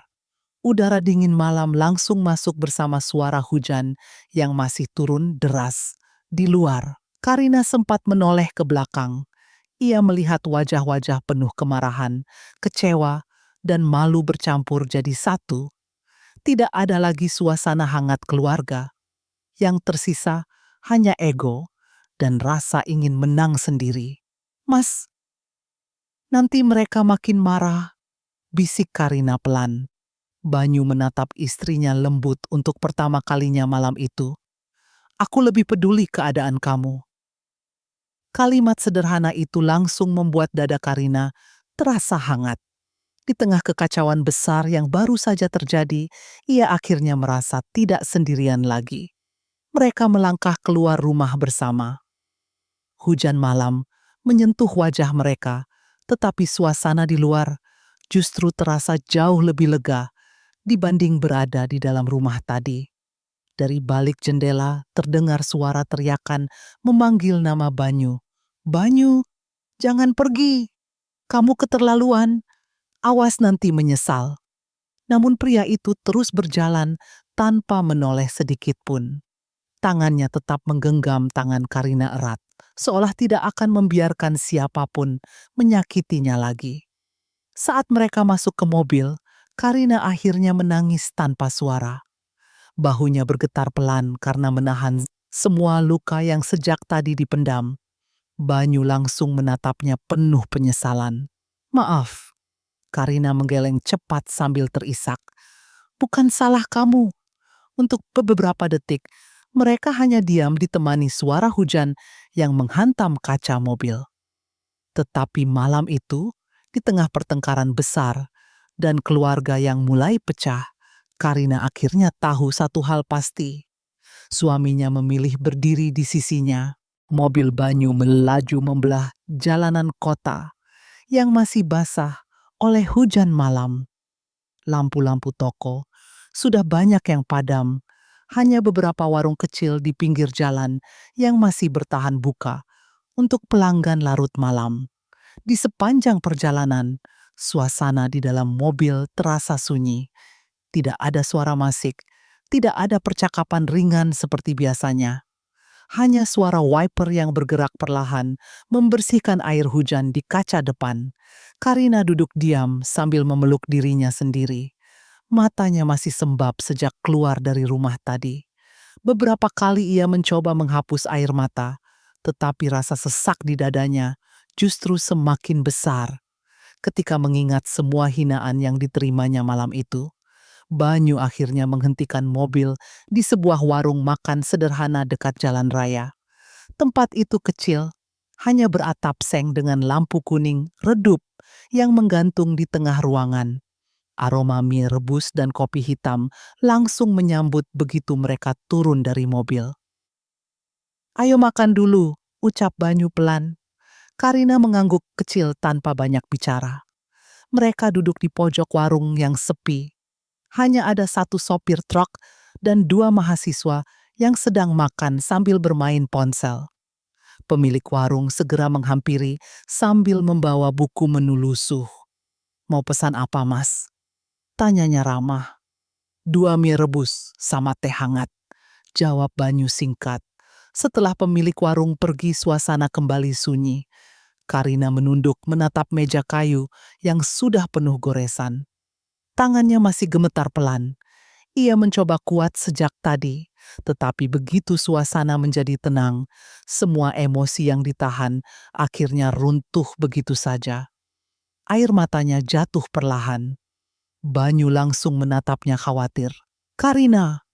Udara dingin malam langsung masuk bersama suara hujan yang masih turun deras. Di luar, Karina sempat menoleh ke belakang. Ia melihat wajah-wajah penuh kemarahan, kecewa, dan malu bercampur jadi satu. Tidak ada lagi suasana hangat keluarga. Yang tersisa hanya ego dan rasa ingin menang sendiri. "Mas, nanti mereka makin marah," bisik Karina pelan. Banyu menatap istrinya lembut untuk pertama kalinya malam itu. "Aku lebih peduli keadaan kamu." Kalimat sederhana itu langsung membuat dada Karina terasa hangat. Di tengah kekacauan besar yang baru saja terjadi, ia akhirnya merasa tidak sendirian lagi. Mereka melangkah keluar rumah bersama. Hujan malam menyentuh wajah mereka, tetapi suasana di luar justru terasa jauh lebih lega dibanding berada di dalam rumah tadi. Dari balik jendela terdengar suara teriakan memanggil nama Banyu. "Banyu, jangan pergi. Kamu keterlaluan. Awas nanti menyesal." Namun pria itu terus berjalan tanpa menoleh sedikit pun. Tangannya tetap menggenggam tangan Karina erat, seolah tidak akan membiarkan siapapun menyakitinya lagi. Saat mereka masuk ke mobil, Karina akhirnya menangis tanpa suara. Bahunya bergetar pelan karena menahan semua luka yang sejak tadi dipendam. Banyu langsung menatapnya penuh penyesalan. "Maaf." Karina menggeleng cepat sambil terisak. "Bukan salah kamu." Untuk beberapa detik, mereka hanya diam ditemani suara hujan yang menghantam kaca mobil. Tetapi malam itu, di tengah pertengkaran besar dan keluarga yang mulai pecah, Karina akhirnya tahu satu hal pasti. Suaminya memilih berdiri di sisinya. Mobil Banyu melaju membelah jalanan kota yang masih basah oleh hujan malam. Lampu-lampu toko sudah banyak yang padam. Hanya beberapa warung kecil di pinggir jalan yang masih bertahan buka untuk pelanggan larut malam. Di sepanjang perjalanan, suasana di dalam mobil terasa sunyi. Tidak ada suara musik, tidak ada percakapan ringan seperti biasanya. Hanya suara wiper yang bergerak perlahan membersihkan air hujan di kaca depan. Karina duduk diam sambil memeluk dirinya sendiri. Matanya masih sembab sejak keluar dari rumah tadi. Beberapa kali ia mencoba menghapus air mata, tetapi rasa sesak di dadanya justru semakin besar ketika mengingat semua hinaan yang diterimanya malam itu. Banyu akhirnya menghentikan mobil di sebuah warung makan sederhana dekat jalan raya. Tempat itu kecil, hanya beratap seng dengan lampu kuning redup yang menggantung di tengah ruangan. Aroma mie rebus dan kopi hitam langsung menyambut begitu mereka turun dari mobil. "Ayo makan dulu," ucap Banyu pelan. Karina mengangguk kecil tanpa banyak bicara. Mereka duduk di pojok warung yang sepi. Hanya ada satu sopir truk dan dua mahasiswa yang sedang makan sambil bermain ponsel. Pemilik warung segera menghampiri sambil membawa buku menu lusuh. "Mau pesan apa, Mas?" tanyanya ramah. "Dua mie rebus sama teh hangat," jawab Banyu singkat. Setelah pemilik warung pergi, suasana kembali sunyi. Karina menunduk menatap meja kayu yang sudah penuh goresan. Tangannya masih gemetar pelan. Ia mencoba kuat sejak tadi, tetapi begitu suasana menjadi tenang, semua emosi yang ditahan akhirnya runtuh begitu saja. Air matanya jatuh perlahan. Banyu langsung menatapnya khawatir. "Karina!"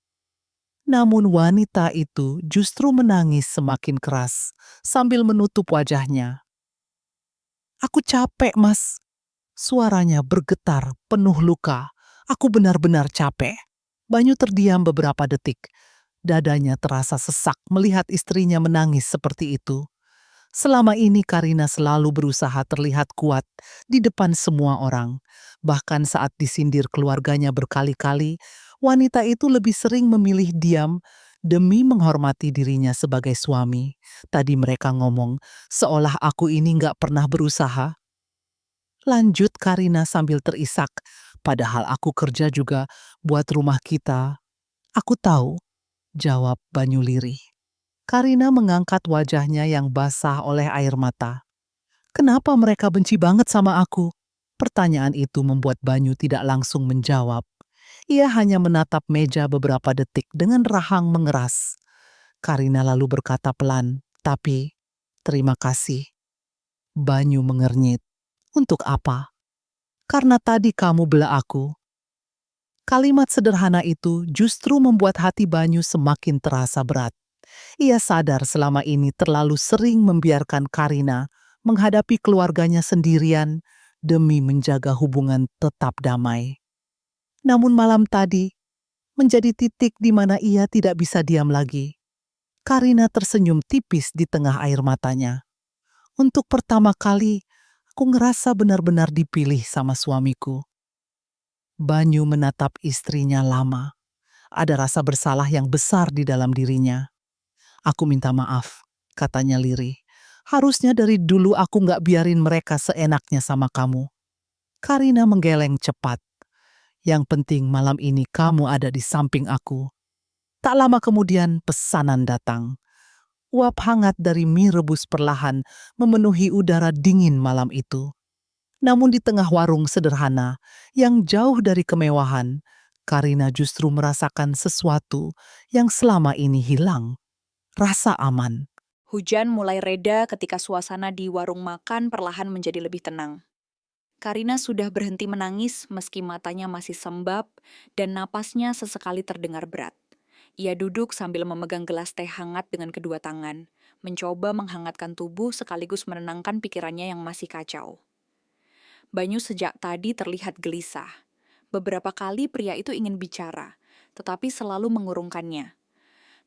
Namun wanita itu justru menangis semakin keras sambil menutup wajahnya. "Aku capek, Mas." Suaranya bergetar, penuh luka. "Aku benar-benar capek." Banyu terdiam beberapa detik. Dadanya terasa sesak melihat istrinya menangis seperti itu. Selama ini Karina selalu berusaha terlihat kuat di depan semua orang. Bahkan saat disindir keluarganya berkali-kali, wanita itu lebih sering memilih diam demi menghormati dirinya sebagai suami. Tadi mereka ngomong, seolah aku ini nggak pernah berusaha. Lanjut Karina sambil terisak, "Padahal aku kerja juga buat rumah kita." "Aku tahu," jawab Banyu lirih. Karina mengangkat wajahnya yang basah oleh air mata. "Kenapa mereka benci banget sama aku?" Pertanyaan itu membuat Banyu tidak langsung menjawab. Ia hanya menatap meja beberapa detik dengan rahang mengeras. Karina lalu berkata pelan, "Tapi, terima kasih." Banyu mengernyit. "Untuk apa?" "Karena tadi kamu bela aku." Kalimat sederhana itu justru membuat hati Banyu semakin terasa berat. Ia sadar selama ini terlalu sering membiarkan Karina menghadapi keluarganya sendirian demi menjaga hubungan tetap damai. Namun malam tadi menjadi titik di mana ia tidak bisa diam lagi. Karina tersenyum tipis di tengah air matanya. "Untuk pertama kali, aku ngerasa benar-benar dipilih sama suamiku." Banyu menatap istrinya lama. Ada rasa bersalah yang besar di dalam dirinya. "Aku minta maaf," katanya lirih. "Harusnya dari dulu aku nggak biarin mereka seenaknya sama kamu." Karina menggeleng cepat. "Yang penting malam ini kamu ada di samping aku." Tak lama kemudian pesanan datang. Uap hangat dari mie rebus perlahan memenuhi udara dingin malam itu. Namun di tengah warung sederhana yang jauh dari kemewahan, Karina justru merasakan sesuatu yang selama ini hilang. Rasa aman. Hujan mulai reda ketika suasana di warung makan perlahan menjadi lebih tenang. Karina sudah berhenti menangis meski matanya masih sembab dan napasnya sesekali terdengar berat. Ia duduk sambil memegang gelas teh hangat dengan kedua tangan, mencoba menghangatkan tubuh sekaligus menenangkan pikirannya yang masih kacau. Banyu sejak tadi terlihat gelisah. Beberapa kali pria itu ingin bicara, tetapi selalu mengurungkannya.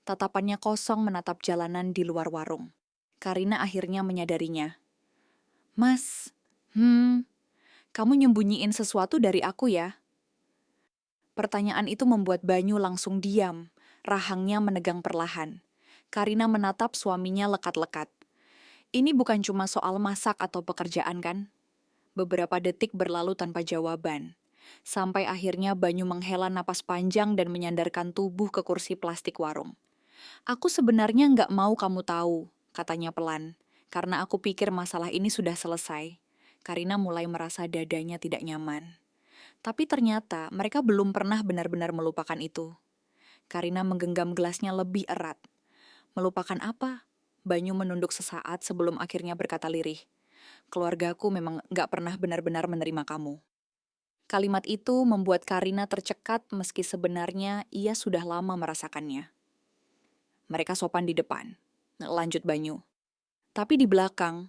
Tatapannya kosong menatap jalanan di luar warung. Karina akhirnya menyadarinya. "Mas, kamu nyembunyiin sesuatu dari aku ya?" Pertanyaan itu membuat Banyu langsung diam, rahangnya menegang perlahan. Karina menatap suaminya lekat-lekat. Ini bukan cuma soal masak atau pekerjaan kan? Beberapa detik berlalu tanpa jawaban. Sampai akhirnya Banyu menghela napas panjang dan menyandarkan tubuh ke kursi plastik warung. Aku sebenarnya nggak mau kamu tahu, katanya pelan. Karena aku pikir masalah ini sudah selesai. Karina mulai merasa dadanya tidak nyaman. Tapi ternyata mereka belum pernah benar-benar melupakan itu. Karina menggenggam gelasnya lebih erat. Melupakan apa? Banyu menunduk sesaat sebelum akhirnya berkata lirih. Keluargaku memang nggak pernah benar-benar menerima kamu. Kalimat itu membuat Karina tercekat meski sebenarnya ia sudah lama merasakannya. Mereka sopan di depan, lanjut Banyu. Tapi di belakang,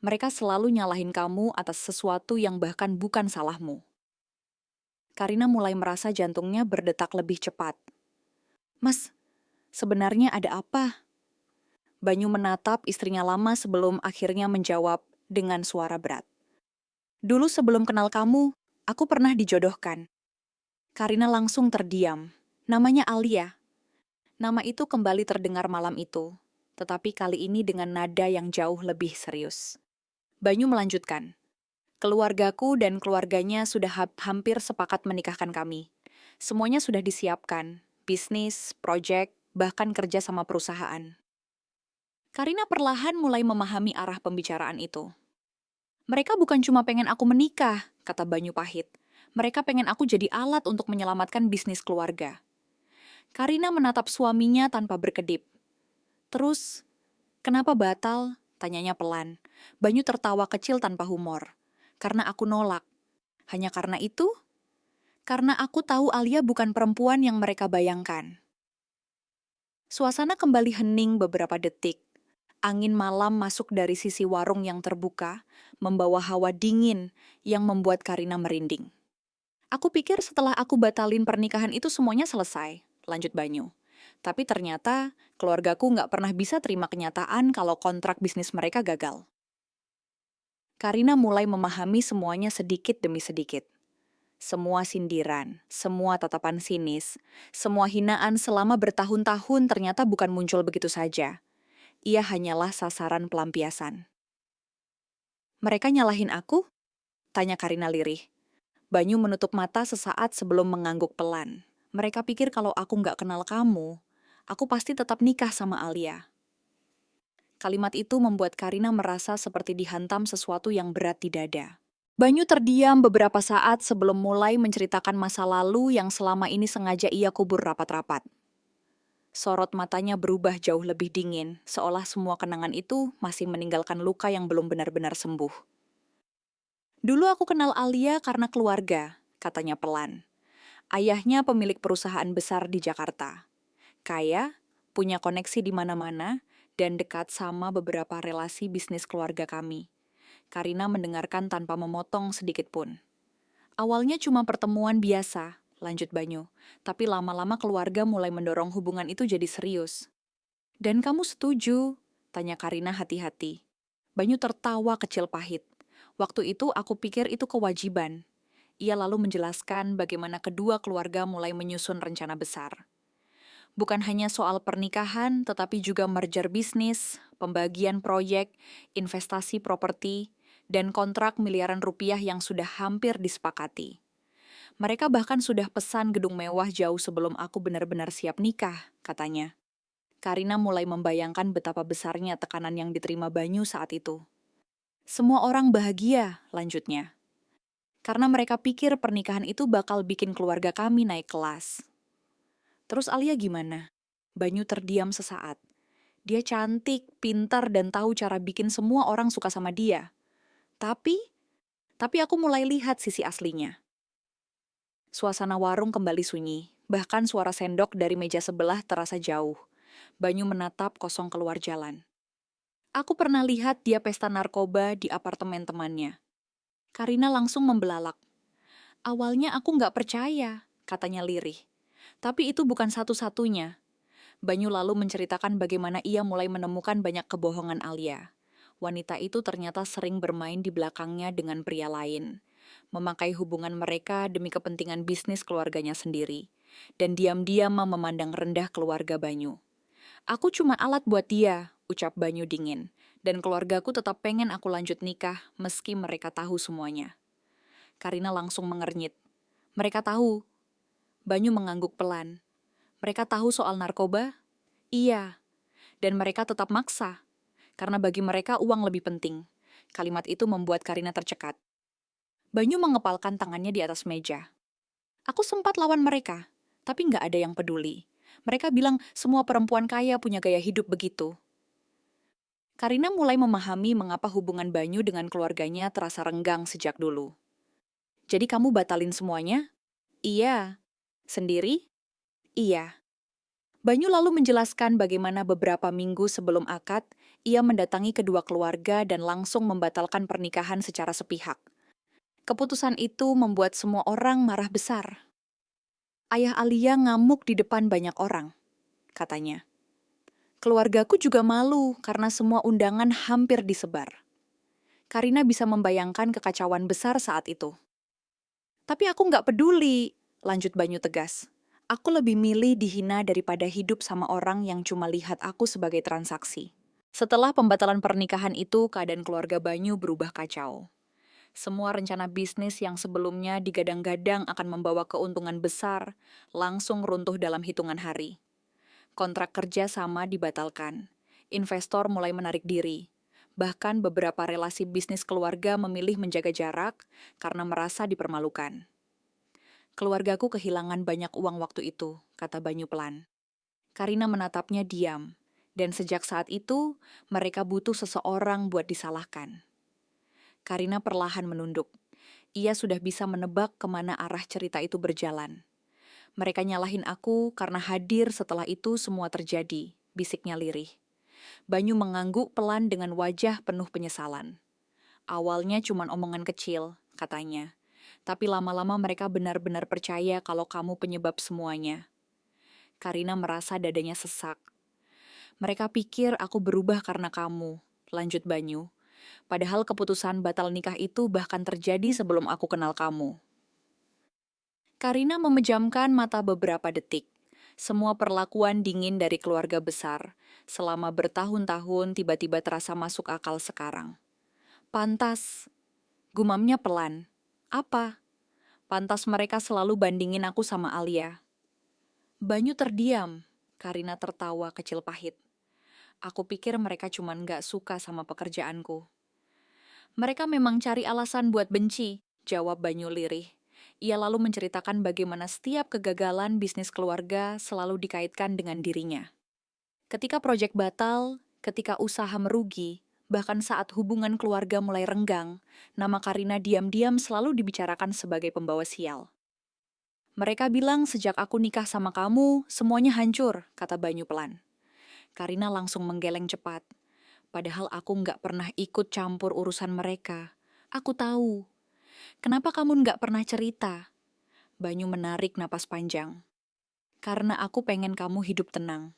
mereka selalu nyalahin kamu atas sesuatu yang bahkan bukan salahmu. Karina mulai merasa jantungnya berdetak lebih cepat. Mas, sebenarnya ada apa? Banyu menatap istrinya lama sebelum akhirnya menjawab dengan suara berat. Dulu sebelum kenal kamu, aku pernah dijodohkan. Karina langsung terdiam. Namanya Alia. Nama itu kembali terdengar malam itu, tetapi kali ini dengan nada yang jauh lebih serius. Banyu melanjutkan. Keluargaku dan keluarganya sudah hampir sepakat menikahkan kami. Semuanya sudah disiapkan, bisnis, proyek, bahkan kerja sama perusahaan. Karina perlahan mulai memahami arah pembicaraan itu. Mereka bukan cuma pengen aku menikah, kata Banyu pahit. Mereka pengen aku jadi alat untuk menyelamatkan bisnis keluarga. Karina menatap suaminya tanpa berkedip. Terus, kenapa batal? Tanyanya pelan. Banyu tertawa kecil tanpa humor. Karena aku nolak. Hanya karena itu? Karena aku tahu Alia bukan perempuan yang mereka bayangkan. Suasana kembali hening beberapa detik. Angin malam masuk dari sisi warung yang terbuka, membawa hawa dingin yang membuat Karina merinding. Aku pikir setelah aku batalin pernikahan itu semuanya selesai, lanjut Banyu. Tapi ternyata keluargaku nggak pernah bisa terima kenyataan kalau kontrak bisnis mereka gagal. Karina mulai memahami semuanya sedikit demi sedikit. Semua sindiran, semua tatapan sinis, semua hinaan selama bertahun-tahun ternyata bukan muncul begitu saja. Ia hanyalah sasaran pelampiasan. Mereka nyalahin aku? Tanya Karina lirih. Banyu menutup mata sesaat sebelum mengangguk pelan. Mereka pikir kalau aku nggak kenal kamu, aku pasti tetap nikah sama Alia. Kalimat itu membuat Karina merasa seperti dihantam sesuatu yang berat di dada. Banyu terdiam beberapa saat sebelum mulai menceritakan masa lalu yang selama ini sengaja ia kubur rapat-rapat. Sorot matanya berubah jauh lebih dingin, seolah semua kenangan itu masih meninggalkan luka yang belum benar-benar sembuh. Dulu aku kenal Alia karena keluarga, katanya pelan. Ayahnya pemilik perusahaan besar di Jakarta. Kaya, punya koneksi di mana-mana, dan dekat sama beberapa relasi bisnis keluarga kami. Karina mendengarkan tanpa memotong sedikit pun. Awalnya cuma pertemuan biasa, lanjut Banyu. Tapi lama-lama keluarga mulai mendorong hubungan itu jadi serius. Dan kamu setuju? Tanya Karina hati-hati. Banyu tertawa kecil pahit. Waktu itu aku pikir itu kewajiban. Ia lalu menjelaskan bagaimana kedua keluarga mulai menyusun rencana besar. Bukan hanya soal pernikahan, tetapi juga merger bisnis, pembagian proyek, investasi properti, dan kontrak miliaran rupiah yang sudah hampir disepakati. Mereka bahkan sudah pesan gedung mewah jauh sebelum aku benar-benar siap nikah, katanya. Karina mulai membayangkan betapa besarnya tekanan yang diterima Banyu saat itu. Semua orang bahagia, lanjutnya. Karena mereka pikir pernikahan itu bakal bikin keluarga kami naik kelas. Terus Alia gimana? Banyu terdiam sesaat. Dia cantik, pintar, dan tahu cara bikin semua orang suka sama dia. Tapi aku mulai lihat sisi aslinya. Suasana warung kembali sunyi, bahkan suara sendok dari meja sebelah terasa jauh. Banyu menatap kosong keluar jalan. Aku pernah lihat dia pesta narkoba di apartemen temannya. Karina langsung membelalak. Awalnya aku nggak percaya, katanya lirih. Tapi itu bukan satu-satunya. Banyu lalu menceritakan bagaimana ia mulai menemukan banyak kebohongan Alia. Wanita itu ternyata sering bermain di belakangnya dengan pria lain, memakai hubungan mereka demi kepentingan bisnis keluarganya sendiri, dan diam-diam memandang rendah keluarga Banyu. Aku cuma alat buat dia, ucap Banyu dingin. Dan keluargaku tetap pengen aku lanjut nikah meski mereka tahu semuanya. Karina langsung mengernyit. Mereka tahu. Banyu mengangguk pelan. Mereka tahu soal narkoba? Iya. Dan mereka tetap maksa. Karena bagi mereka uang lebih penting. Kalimat itu membuat Karina tercekat. Banyu mengepalkan tangannya di atas meja. Aku sempat lawan mereka, tapi nggak ada yang peduli. Mereka bilang semua perempuan kaya punya gaya hidup begitu. Karina mulai memahami mengapa hubungan Banyu dengan keluarganya terasa renggang sejak dulu. Jadi kamu batalin semuanya? Iya. Sendiri? Iya. Banyu lalu menjelaskan bagaimana beberapa minggu sebelum akad, ia mendatangi kedua keluarga dan langsung membatalkan pernikahan secara sepihak. Keputusan itu membuat semua orang marah besar. Ayah Alia ngamuk di depan banyak orang, katanya. Keluargaku juga malu karena semua undangan hampir disebar. Karina bisa membayangkan kekacauan besar saat itu. Tapi aku nggak peduli, lanjut Banyu tegas. Aku lebih milih dihina daripada hidup sama orang yang cuma lihat aku sebagai transaksi. Setelah pembatalan pernikahan itu, keadaan keluarga Banyu berubah kacau. Semua rencana bisnis yang sebelumnya digadang-gadang akan membawa keuntungan besar, langsung runtuh dalam hitungan hari. Kontrak kerja sama dibatalkan. Investor mulai menarik diri. Bahkan beberapa relasi bisnis keluarga memilih menjaga jarak karena merasa dipermalukan. Keluargaku kehilangan banyak uang waktu itu, kata Banyu pelan. Karina menatapnya diam, dan sejak saat itu mereka butuh seseorang buat disalahkan. Karina perlahan menunduk. Ia sudah bisa menebak kemana arah cerita itu berjalan. Mereka nyalahin aku karena hadir setelah itu semua terjadi, bisiknya lirih. Banyu mengangguk pelan dengan wajah penuh penyesalan. Awalnya cuma omongan kecil, katanya. Tapi lama-lama mereka benar-benar percaya kalau kamu penyebab semuanya. Karina merasa dadanya sesak. Mereka pikir aku berubah karena kamu, lanjut Banyu. Padahal keputusan batal nikah itu bahkan terjadi sebelum aku kenal kamu. Karina memejamkan mata beberapa detik. Semua perlakuan dingin dari keluarga besar selama bertahun-tahun tiba-tiba terasa masuk akal sekarang. Pantas, gumamnya pelan. Apa? Pantas mereka selalu bandingin aku sama Alia. Banyu terdiam. Karina tertawa kecil pahit. Aku pikir mereka cuma nggak suka sama pekerjaanku. Mereka memang cari alasan buat benci, jawab Banyu lirih. Ia lalu menceritakan bagaimana setiap kegagalan bisnis keluarga selalu dikaitkan dengan dirinya. Ketika proyek batal, ketika usaha merugi, bahkan saat hubungan keluarga mulai renggang, nama Karina diam-diam selalu dibicarakan sebagai pembawa sial. Mereka bilang sejak aku nikah sama kamu, semuanya hancur, kata Banyu pelan. Karina langsung menggeleng cepat. Padahal aku nggak pernah ikut campur urusan mereka. Aku tahu. Kenapa kamu nggak pernah cerita? Banyu menarik napas panjang. Karena aku pengen kamu hidup tenang.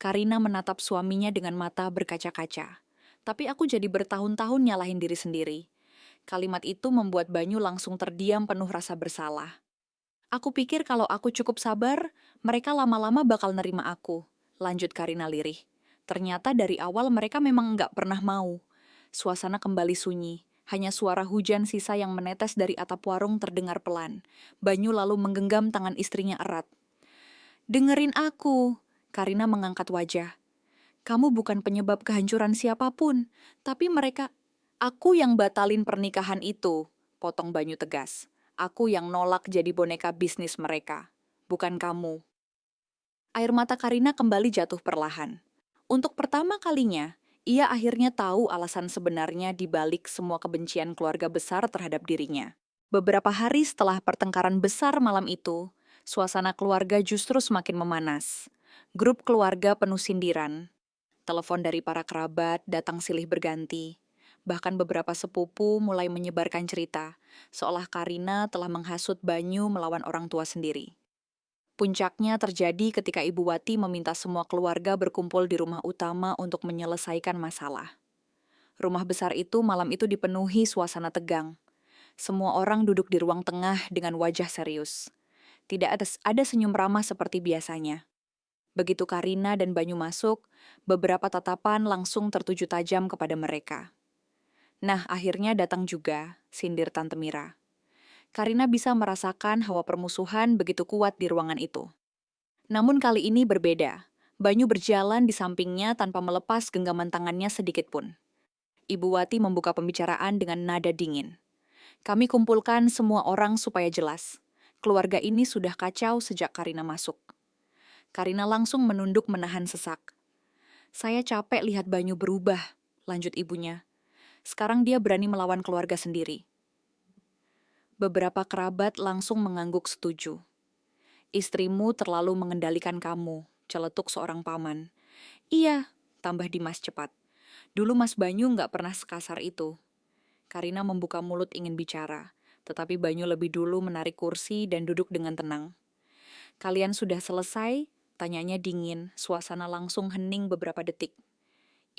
Karina menatap suaminya dengan mata berkaca-kaca. Tapi aku jadi bertahun-tahun nyalahin diri sendiri. Kalimat itu membuat Banyu langsung terdiam penuh rasa bersalah. Aku pikir kalau aku cukup sabar, mereka lama-lama bakal nerima aku, lanjut Karina lirih. Ternyata dari awal mereka memang nggak pernah mau. Suasana kembali sunyi. Hanya suara hujan sisa yang menetes dari atap warung terdengar pelan. Banyu lalu menggenggam tangan istrinya erat. Dengerin aku, Karina mengangkat wajah. Kamu bukan penyebab kehancuran siapapun, tapi mereka... Aku yang batalin pernikahan itu, potong Banyu tegas. Aku yang nolak jadi boneka bisnis mereka, bukan kamu. Air mata Karina kembali jatuh perlahan. Untuk pertama kalinya, ia akhirnya tahu alasan sebenarnya di balik semua kebencian keluarga besar terhadap dirinya. Beberapa hari setelah pertengkaran besar malam itu, suasana keluarga justru semakin memanas. Grup keluarga penuh sindiran. Telepon dari para kerabat datang silih berganti. Bahkan beberapa sepupu mulai menyebarkan cerita, seolah Karina telah menghasut Banyu melawan orang tua sendiri. Puncaknya terjadi ketika Ibu Wati meminta semua keluarga berkumpul di rumah utama untuk menyelesaikan masalah. Rumah besar itu malam itu dipenuhi suasana tegang. Semua orang duduk di ruang tengah dengan wajah serius. Tidak ada senyum ramah seperti biasanya. Begitu Karina dan Banyu masuk, beberapa tatapan langsung tertuju tajam kepada mereka. Nah, akhirnya datang juga, sindir Tante Mira. Karina bisa merasakan hawa permusuhan begitu kuat di ruangan itu. Namun kali ini berbeda. Banyu berjalan di sampingnya tanpa melepas genggaman tangannya sedikit pun. Ibu Wati membuka pembicaraan dengan nada dingin. Kami kumpulkan semua orang supaya jelas. Keluarga ini sudah kacau sejak Karina masuk. Karina langsung menunduk menahan sesak. Saya capek lihat Banyu berubah, lanjut ibunya. Sekarang dia berani melawan keluarga sendiri. Beberapa kerabat langsung mengangguk setuju. Istrimu terlalu mengendalikan kamu, celetuk seorang paman. Iya, tambah Dimas cepat. Dulu Mas Banyu nggak pernah sekasar itu. Karina membuka mulut ingin bicara, tetapi Banyu lebih dulu menarik kursi dan duduk dengan tenang. Kalian sudah selesai? Tanyanya dingin, suasana langsung hening beberapa detik.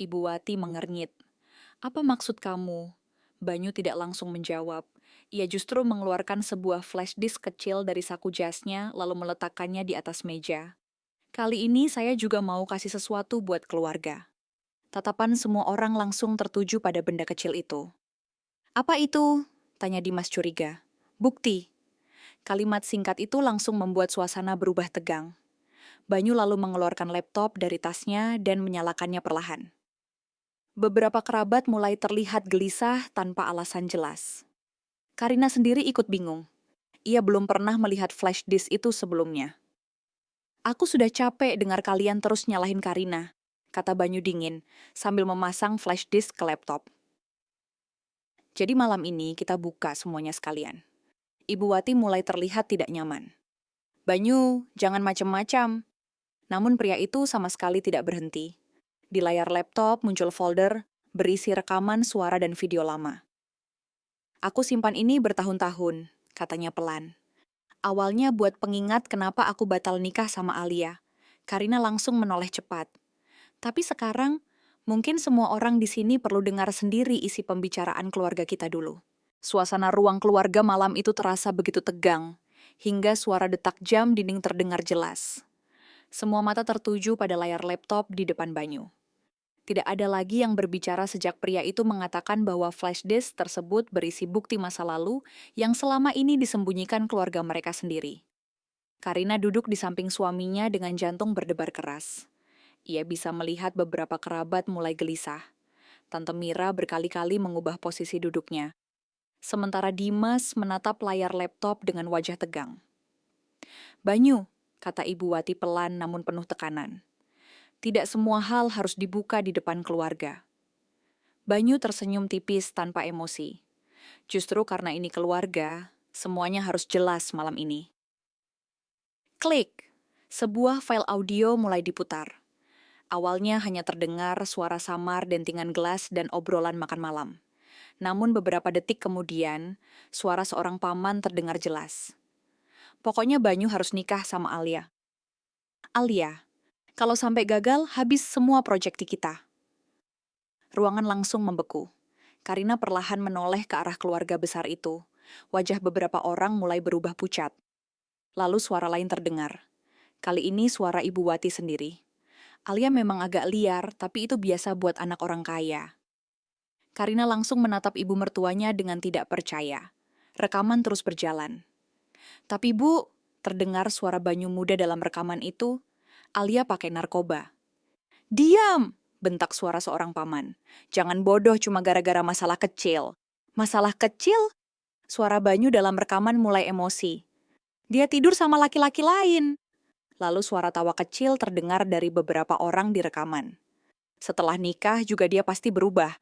Ibu Wati mengernyit. Apa maksud kamu? Banyu tidak langsung menjawab. Ia justru mengeluarkan sebuah flash disk kecil dari saku jasnya lalu meletakkannya di atas meja. Kali ini saya juga mau kasih sesuatu buat keluarga. Tatapan semua orang langsung tertuju pada benda kecil itu. Apa itu? Tanya Dimas curiga. Bukti. Kalimat singkat itu langsung membuat suasana berubah tegang. Banyu lalu mengeluarkan laptop dari tasnya dan menyalakannya perlahan. Beberapa kerabat mulai terlihat gelisah tanpa alasan jelas. Karina sendiri ikut bingung. Ia belum pernah melihat flash disk itu sebelumnya. Aku sudah capek dengar kalian terus nyalahin Karina, kata Banyu dingin, sambil memasang flash disk ke laptop. Jadi malam ini kita buka semuanya sekalian. Ibu Wati mulai terlihat tidak nyaman. Banyu, jangan macam-macam. Namun pria itu sama sekali tidak berhenti. Di layar laptop muncul folder berisi rekaman suara dan video lama. Aku simpan ini bertahun-tahun, katanya pelan. Awalnya buat pengingat kenapa aku batal nikah sama Alia. Karina langsung menoleh cepat. Tapi sekarang, mungkin semua orang di sini perlu dengar sendiri isi pembicaraan keluarga kita dulu. Suasana ruang keluarga malam itu terasa begitu tegang, hingga suara detak jam dinding terdengar jelas. Semua mata tertuju pada layar laptop di depan Banyu. Tidak ada lagi yang berbicara sejak pria itu mengatakan bahwa flash disk tersebut berisi bukti masa lalu yang selama ini disembunyikan keluarga mereka sendiri. Karina duduk di samping suaminya dengan jantung berdebar keras. Ia bisa melihat beberapa kerabat mulai gelisah. Tante Mira berkali-kali mengubah posisi duduknya. Sementara Dimas menatap layar laptop dengan wajah tegang. Banyu, kata Ibu Wati pelan namun penuh tekanan. Tidak semua hal harus dibuka di depan keluarga. Banyu tersenyum tipis tanpa emosi. Justru karena ini keluarga, semuanya harus jelas malam ini. Klik! Sebuah file audio mulai diputar. Awalnya hanya terdengar suara samar dentingan gelas dan obrolan makan malam. Namun beberapa detik kemudian, suara seorang paman terdengar jelas. Pokoknya Banyu harus nikah sama Alia. Alia, kalau sampai gagal, habis semua proyek kita. Ruangan langsung membeku. Karina perlahan menoleh ke arah keluarga besar itu. Wajah beberapa orang mulai berubah pucat. Lalu suara lain terdengar. Kali ini suara Ibu Wati sendiri. Alia memang agak liar, tapi itu biasa buat anak orang kaya. Karina langsung menatap ibu mertuanya dengan tidak percaya. Rekaman terus berjalan. Tapi Bu, terdengar suara Banyu muda dalam rekaman itu, Alia pakai narkoba. Diam! Bentak suara seorang paman. Jangan bodoh cuma gara-gara masalah kecil. Masalah kecil? Suara Banyu dalam rekaman mulai emosi. Dia tidur sama laki-laki lain. Lalu suara tawa kecil terdengar dari beberapa orang di rekaman. Setelah nikah juga dia pasti berubah.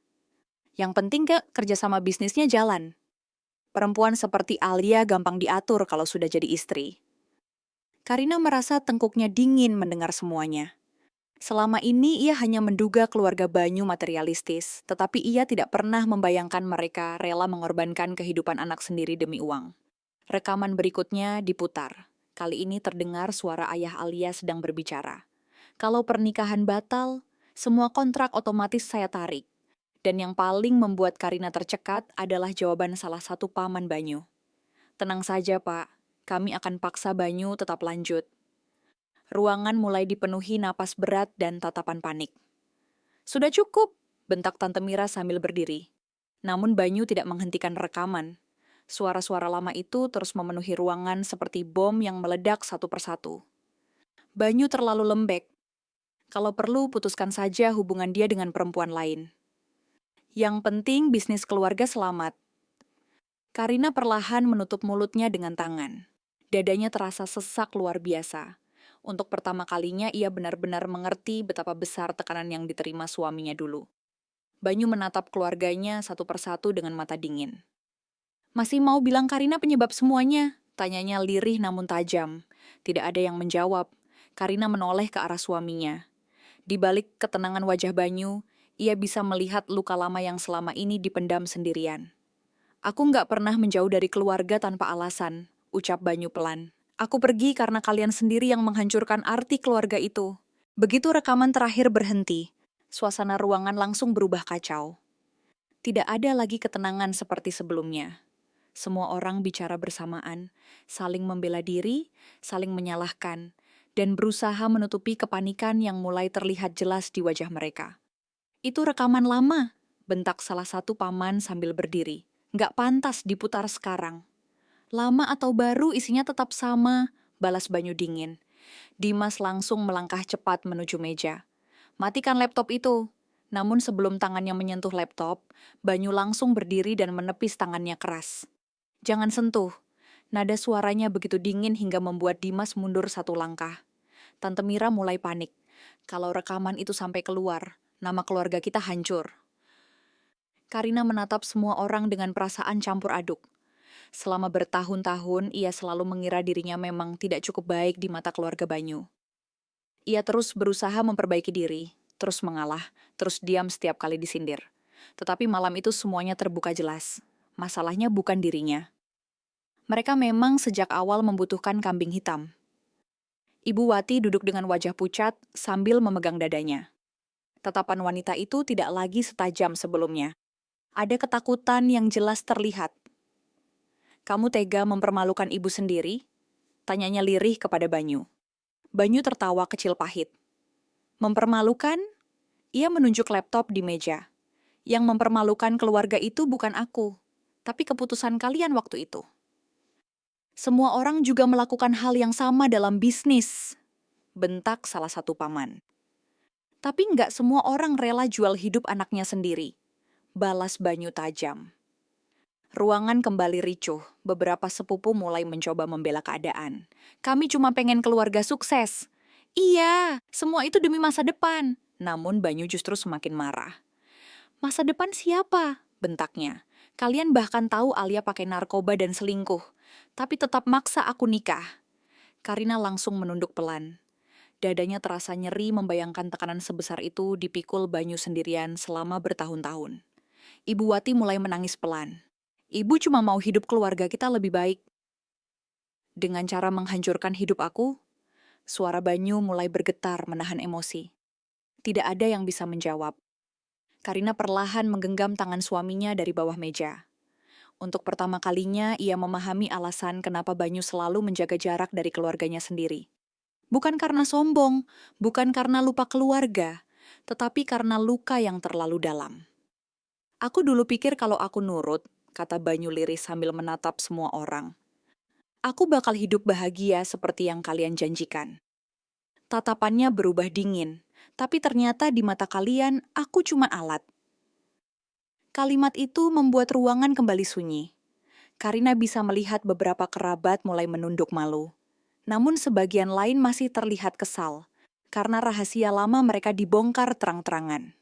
Yang penting kerjasama bisnisnya jalan. Perempuan seperti Alia gampang diatur kalau sudah jadi istri. Karina merasa tengkuknya dingin mendengar semuanya. Selama ini ia hanya menduga keluarga Banyu materialistis, tetapi ia tidak pernah membayangkan mereka rela mengorbankan kehidupan anak sendiri demi uang. Rekaman berikutnya diputar. Kali ini terdengar suara ayah Alia sedang berbicara. Kalau pernikahan batal, semua kontrak otomatis saya tarik. Dan yang paling membuat Karina tercekat adalah jawaban salah satu paman Banyu. Tenang saja, Pak. Kami akan paksa Banyu tetap lanjut. Ruangan mulai dipenuhi napas berat dan tatapan panik. "Sudah cukup," bentak Tante Mira sambil berdiri. Namun Banyu tidak menghentikan rekaman. Suara-suara lama itu terus memenuhi ruangan seperti bom yang meledak satu persatu. Banyu terlalu lembek. Kalau perlu, putuskan saja hubungan dia dengan perempuan lain. Yang penting bisnis keluarga selamat. Karina perlahan menutup mulutnya dengan tangan. Dadanya terasa sesak luar biasa. Untuk pertama kalinya ia benar-benar mengerti betapa besar tekanan yang diterima suaminya dulu. Banyu menatap keluarganya satu persatu dengan mata dingin. "Masih mau bilang Karina penyebab semuanya?" Tanyanya lirih namun tajam. Tidak ada yang menjawab. Karina menoleh ke arah suaminya. Di balik ketenangan wajah Banyu, ia bisa melihat luka lama yang selama ini dipendam sendirian. "Aku nggak pernah menjauh dari keluarga tanpa alasan," ucap Banyu pelan. "Aku pergi karena kalian sendiri yang menghancurkan arti keluarga itu." Begitu rekaman terakhir berhenti, suasana ruangan langsung berubah kacau. Tidak ada lagi ketenangan seperti sebelumnya. Semua orang bicara bersamaan, saling membela diri, saling menyalahkan, dan berusaha menutupi kepanikan yang mulai terlihat jelas di wajah mereka. "Itu rekaman lama," bentak salah satu paman sambil berdiri. "Nggak pantas diputar sekarang." "Lama atau baru isinya tetap sama," balas Banyu dingin. Dimas langsung melangkah cepat menuju meja. "Matikan laptop itu." Namun sebelum tangannya menyentuh laptop, Banyu langsung berdiri dan menepis tangannya keras. "Jangan sentuh." Nada suaranya begitu dingin hingga membuat Dimas mundur satu langkah. Tante Mira mulai panik. Kalau rekaman itu sampai keluar, nama keluarga kita hancur. Karina menatap semua orang dengan perasaan campur aduk. Selama bertahun-tahun, ia selalu mengira dirinya memang tidak cukup baik di mata keluarga Banyu. Ia terus berusaha memperbaiki diri, terus mengalah, terus diam setiap kali disindir. Tetapi malam itu semuanya terbuka jelas. Masalahnya bukan dirinya. Mereka memang sejak awal membutuhkan kambing hitam. Ibu Wati duduk dengan wajah pucat sambil memegang dadanya. Tatapan wanita itu tidak lagi setajam sebelumnya. Ada ketakutan yang jelas terlihat. "Kamu tega mempermalukan ibu sendiri?" Tanyanya lirih kepada Banyu. Banyu tertawa kecil pahit. "Mempermalukan?" Ia menunjuk laptop di meja. "Yang mempermalukan keluarga itu bukan aku, tapi keputusan kalian waktu itu. Semua orang juga melakukan hal yang sama dalam bisnis," bentak salah satu paman. "Tapi nggak semua orang rela jual hidup anaknya sendiri," balas Banyu tajam. Ruangan kembali ricuh, beberapa sepupu mulai mencoba membela keadaan. "Kami cuma pengen keluarga sukses." "Iya, semua itu demi masa depan." Namun Banyu justru semakin marah. "Masa depan siapa?" bentaknya. "Kalian bahkan tahu Alia pakai narkoba dan selingkuh, tapi tetap maksa aku nikah." Karina langsung menunduk pelan. Dadanya terasa nyeri membayangkan tekanan sebesar itu dipikul Banyu sendirian selama bertahun-tahun. Ibu Wati mulai menangis pelan. "Ibu cuma mau hidup keluarga kita lebih baik." "Dengan cara menghancurkan hidup aku?" Suara Banyu mulai bergetar menahan emosi. Tidak ada yang bisa menjawab. Karina perlahan menggenggam tangan suaminya dari bawah meja. Untuk pertama kalinya, ia memahami alasan kenapa Banyu selalu menjaga jarak dari keluarganya sendiri. Bukan karena sombong, bukan karena lupa keluarga, tetapi karena luka yang terlalu dalam. "Aku dulu pikir kalau aku nurut," kata Banyu lirih sambil menatap semua orang, "aku bakal hidup bahagia seperti yang kalian janjikan." Tatapannya berubah dingin, tapi ternyata di mata kalian, aku cuma alat. Kalimat itu membuat ruangan kembali sunyi. Karina bisa melihat beberapa kerabat mulai menunduk malu. Namun sebagian lain masih terlihat kesal, karena rahasia lama mereka dibongkar terang-terangan.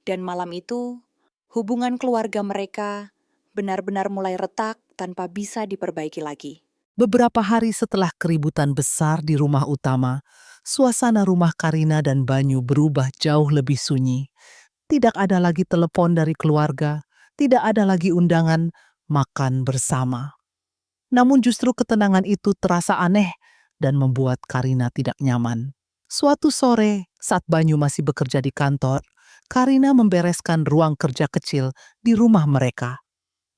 Dan malam itu, hubungan keluarga mereka benar-benar mulai retak tanpa bisa diperbaiki lagi. Beberapa hari setelah keributan besar di rumah utama, suasana rumah Karina dan Banyu berubah jauh lebih sunyi. Tidak ada lagi telepon dari keluarga, tidak ada lagi undangan makan bersama. Namun justru ketenangan itu terasa aneh dan membuat Karina tidak nyaman. Suatu sore, saat Banyu masih bekerja di kantor, Karina membereskan ruang kerja kecil di rumah mereka.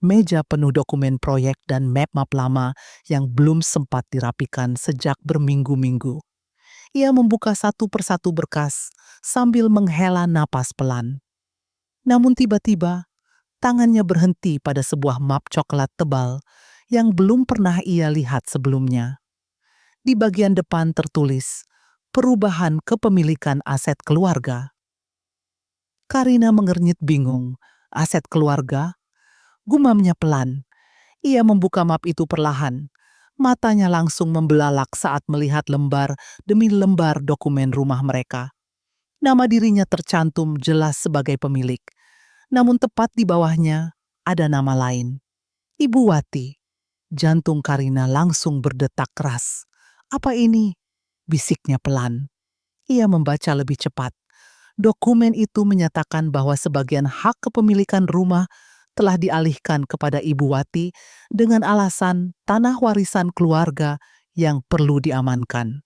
Meja penuh dokumen proyek dan map-map lama yang belum sempat dirapikan sejak berminggu-minggu. Ia membuka satu persatu berkas sambil menghela napas pelan. Namun tiba-tiba, tangannya berhenti pada sebuah map coklat tebal yang belum pernah ia lihat sebelumnya. Di bagian depan tertulis, perubahan kepemilikan aset keluarga. Karina mengernyit bingung. Aset keluarga? Gumamnya pelan. Ia membuka map itu perlahan. Matanya langsung membelalak saat melihat lembar demi lembar dokumen rumah mereka. Nama dirinya tercantum jelas sebagai pemilik. Namun tepat di bawahnya ada nama lain. Ibu Wati. Jantung Karina langsung berdetak keras. Apa ini? Bisiknya pelan. Ia membaca lebih cepat. Dokumen itu menyatakan bahwa sebagian hak kepemilikan rumah telah dialihkan kepada Ibu Wati dengan alasan tanah warisan keluarga yang perlu diamankan.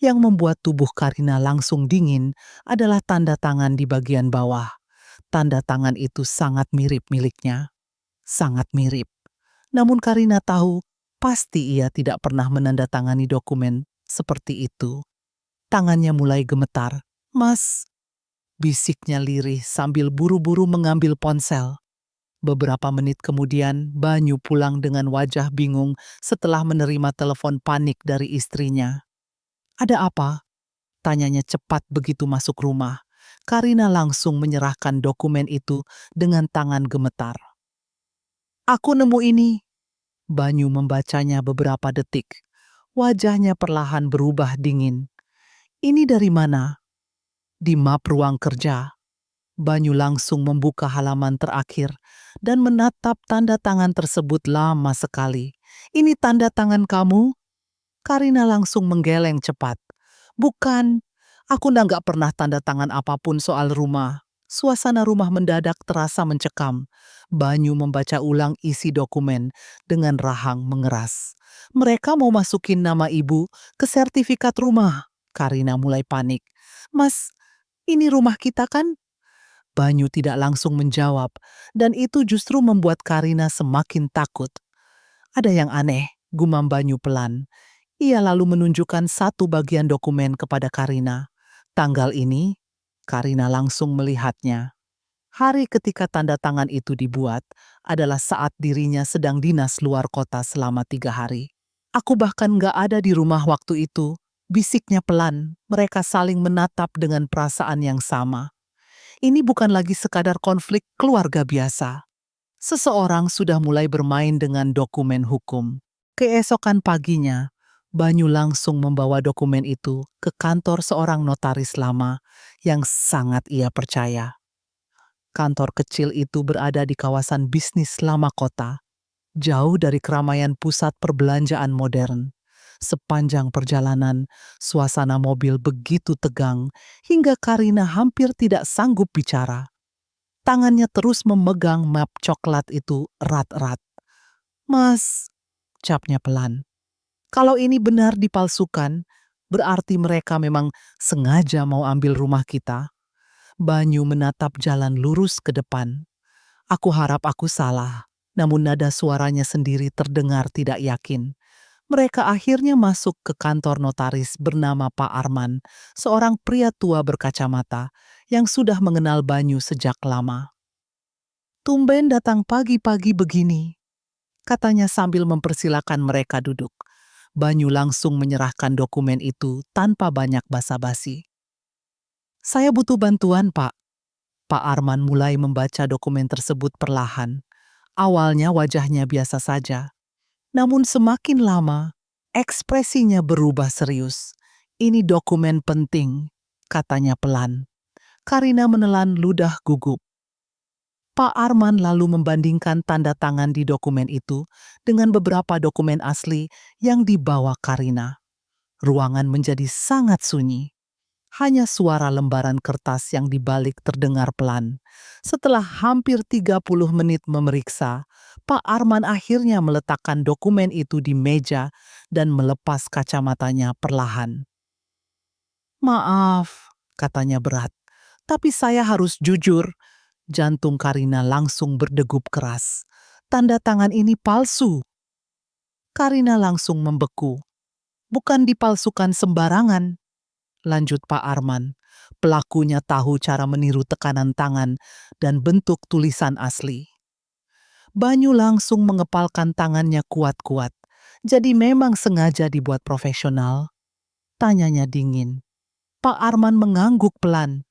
Yang membuat tubuh Karina langsung dingin adalah tanda tangan di bagian bawah. Tanda tangan itu sangat mirip miliknya. Sangat mirip. Namun Karina tahu pasti ia tidak pernah menandatangani dokumen seperti itu. Tangannya mulai gemetar. Mas, bisiknya lirih sambil buru-buru mengambil ponsel. Beberapa menit kemudian, Banyu pulang dengan wajah bingung setelah menerima telepon panik dari istrinya. Ada apa? Tanyanya cepat begitu masuk rumah. Karina langsung menyerahkan dokumen itu dengan tangan gemetar. Aku nemu ini. Banyu membacanya beberapa detik. Wajahnya perlahan berubah dingin. Ini dari mana? Di map ruang kerja. Banyu langsung membuka halaman terakhir dan menatap tanda tangan tersebut lama sekali. Ini tanda tangan kamu? Karina langsung menggeleng cepat. Bukan, aku nggak pernah tanda tangan apapun soal rumah. Suasana rumah mendadak terasa mencekam. Banyu membaca ulang isi dokumen dengan rahang mengeras. Mereka mau masukin nama ibu ke sertifikat rumah. Karina mulai panik. Mas, ini rumah kita kan? Banyu tidak langsung menjawab, dan itu justru membuat Karina semakin takut. Ada yang aneh, gumam Banyu pelan. Ia lalu menunjukkan satu bagian dokumen kepada Karina. Tanggal ini, Karina langsung melihatnya. Hari ketika tanda tangan itu dibuat adalah saat dirinya sedang dinas luar kota selama 3 hari. Aku bahkan gak ada di rumah waktu itu. Bisiknya pelan, mereka saling menatap dengan perasaan yang sama. Ini bukan lagi sekadar konflik keluarga biasa. Seseorang sudah mulai bermain dengan dokumen hukum. Keesokan paginya, Banyu langsung membawa dokumen itu ke kantor seorang notaris lama yang sangat ia percaya. Kantor kecil itu berada di kawasan bisnis lama kota, jauh dari keramaian pusat perbelanjaan modern. Sepanjang perjalanan, suasana mobil begitu tegang hingga Karina hampir tidak sanggup bicara. Tangannya terus memegang map coklat itu erat-erat. Mas, ucapnya pelan. Kalau ini benar dipalsukan, berarti mereka memang sengaja mau ambil rumah kita. Banyu menatap jalan lurus ke depan. Aku harap aku salah, namun nada suaranya sendiri terdengar tidak yakin. Mereka akhirnya masuk ke kantor notaris bernama Pak Arman, seorang pria tua berkacamata yang sudah mengenal Banyu sejak lama. Tumben datang pagi-pagi begini, katanya sambil mempersilakan mereka duduk. Banyu langsung menyerahkan dokumen itu tanpa banyak basa-basi. Saya butuh bantuan, Pak. Pak Arman mulai membaca dokumen tersebut perlahan. Awalnya wajahnya biasa saja. Namun semakin lama, ekspresinya berubah serius. Ini dokumen penting, katanya pelan. Karina menelan ludah gugup. Pak Arman lalu membandingkan tanda tangan di dokumen itu dengan beberapa dokumen asli yang dibawa Karina. Ruangan menjadi sangat sunyi. Hanya suara lembaran kertas yang dibalik terdengar pelan. Setelah hampir 30 menit memeriksa, Pak Arman akhirnya meletakkan dokumen itu di meja dan melepas kacamatanya perlahan. Maaf, katanya berat, tapi saya harus jujur. Jantung Karina langsung berdegup keras. Tanda tangan ini palsu. Karina langsung membeku. Bukan dipalsukan sembarangan. lanjut Pak Arman. Pelakunya tahu cara meniru tekanan tangan dan bentuk tulisan asli. Banyu langsung mengepalkan tangannya kuat-kuat. Jadi memang sengaja dibuat profesional? Tanyanya dingin. Pak Arman mengangguk pelan.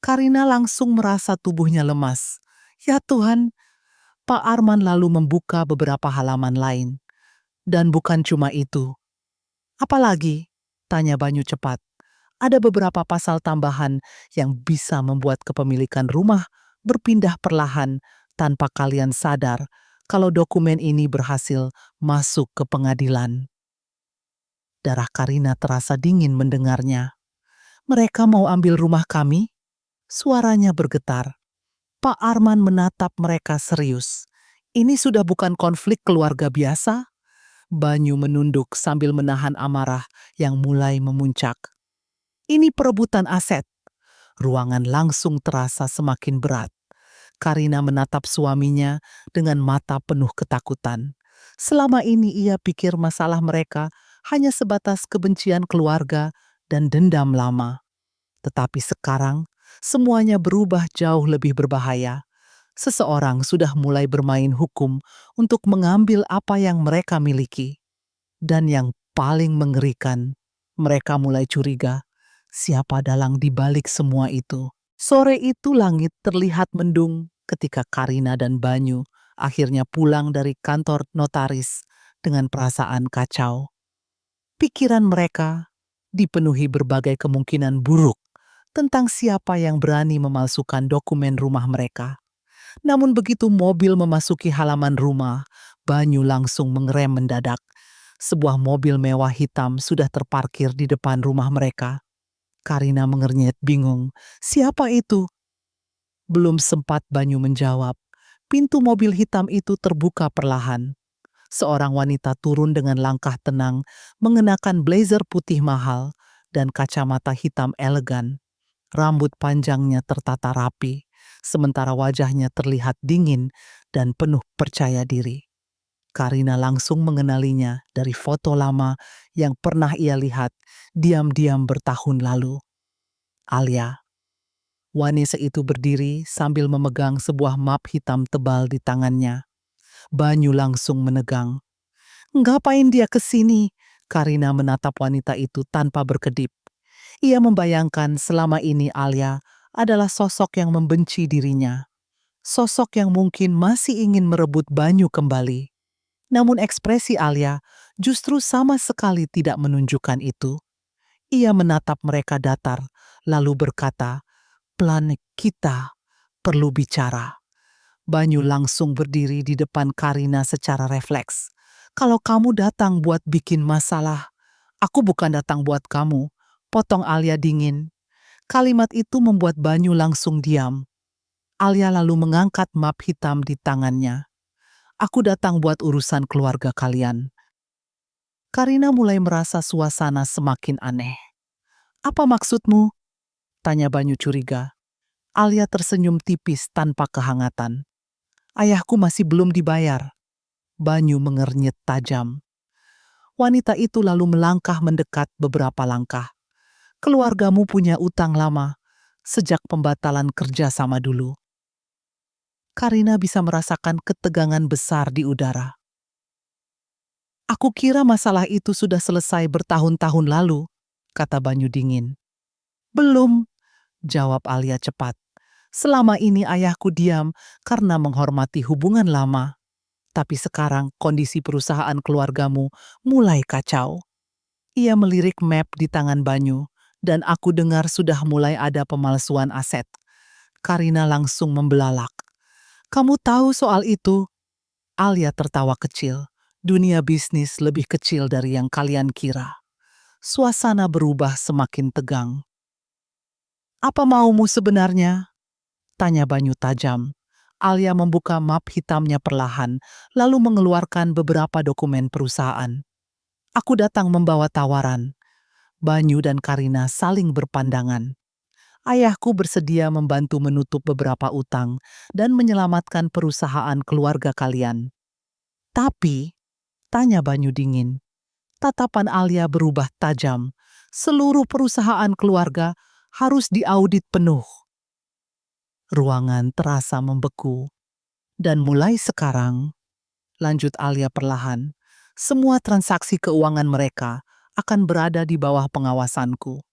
Karina langsung merasa tubuhnya lemas. Ya Tuhan, Pak Arman lalu membuka beberapa halaman lain. Dan bukan cuma itu. Apalagi? Tanya Banyu cepat. Ada beberapa pasal tambahan yang bisa membuat kepemilikan rumah berpindah perlahan tanpa kalian sadar kalau dokumen ini berhasil masuk ke pengadilan. Darah Karina terasa dingin mendengarnya. Mereka mau ambil rumah kami? Suaranya bergetar. Pak Arman menatap mereka serius. Ini sudah bukan konflik keluarga biasa? Banyu menunduk sambil menahan amarah yang mulai memuncak. Ini perebutan aset. Ruangan langsung terasa semakin berat. Karina menatap suaminya dengan mata penuh ketakutan. Selama ini ia pikir masalah mereka hanya sebatas kebencian keluarga dan dendam lama. Tetapi sekarang, semuanya berubah jauh lebih berbahaya. Seseorang sudah mulai bermain hukum untuk mengambil apa yang mereka miliki. Dan yang paling mengerikan, mereka mulai curiga siapa dalang di balik semua itu. Sore itu langit terlihat mendung ketika Karina dan Banyu akhirnya pulang dari kantor notaris dengan perasaan kacau. Pikiran mereka dipenuhi berbagai kemungkinan buruk tentang siapa yang berani memalsukan dokumen rumah mereka. Namun begitu mobil memasuki halaman rumah, Banyu langsung mengerem mendadak. Sebuah mobil mewah hitam sudah terparkir di depan rumah mereka. Karina mengernyit bingung. Siapa itu? Belum sempat Banyu menjawab. Pintu mobil hitam itu terbuka perlahan. Seorang wanita turun dengan langkah tenang, mengenakan blazer putih mahal dan kacamata hitam elegan. Rambut panjangnya tertata rapi, sementara wajahnya terlihat dingin dan penuh percaya diri. Karina langsung mengenalinya dari foto lama yang pernah ia lihat diam-diam bertahun lalu. Alia. Wanita itu berdiri sambil memegang sebuah map hitam tebal di tangannya. Banyu langsung menegang. Ngapain dia ke sini? Karina menatap wanita itu tanpa berkedip. Ia membayangkan selama ini Alia adalah sosok yang membenci dirinya. Sosok yang mungkin masih ingin merebut Banyu kembali. Namun ekspresi Alia justru sama sekali tidak menunjukkan itu. Ia menatap mereka datar, lalu berkata, "Plan kita perlu bicara." Banyu langsung berdiri di depan Karina secara refleks. "Kalau kamu datang buat bikin masalah, aku bukan datang buat kamu," potong Alia dingin. Kalimat itu membuat Banyu langsung diam. Alia lalu mengangkat map hitam di tangannya. "Aku datang buat urusan keluarga kalian." Karina mulai merasa suasana semakin aneh. "Apa maksudmu?" tanya Banyu curiga. Alia tersenyum tipis tanpa kehangatan. "Ayahku masih belum dibayar." Banyu mengernyit tajam. Wanita itu lalu melangkah mendekat beberapa langkah. "Keluargamu punya utang lama, sejak pembatalan kerja sama dulu." Karina bisa merasakan ketegangan besar di udara. "Aku kira masalah itu sudah selesai bertahun-tahun lalu," kata Banyu dingin. "Belum," jawab Alia cepat. "Selama ini ayahku diam karena menghormati hubungan lama. Tapi sekarang kondisi perusahaan keluargamu mulai kacau." Ia melirik map di tangan Banyu, dan aku dengar sudah mulai ada pemalsuan aset. Karina langsung membelalak. "Kamu tahu soal itu?" Alia tertawa kecil. "Dunia bisnis lebih kecil dari yang kalian kira." Suasana berubah semakin tegang. "Apa maumu sebenarnya?" tanya Banyu tajam. Alia membuka map hitamnya perlahan, lalu mengeluarkan beberapa dokumen perusahaan. "Aku datang membawa tawaran." Banyu dan Karina saling berpandangan. "Ayahku bersedia membantu menutup beberapa utang dan menyelamatkan perusahaan keluarga kalian." "Tapi," tanya Banyu dingin. Tatapan Alia berubah tajam. seluruh perusahaan keluarga harus diaudit penuh. Ruangan terasa membeku. Dan mulai sekarang, lanjut Alia perlahan, semua transaksi keuangan mereka akan berada di bawah pengawasanku.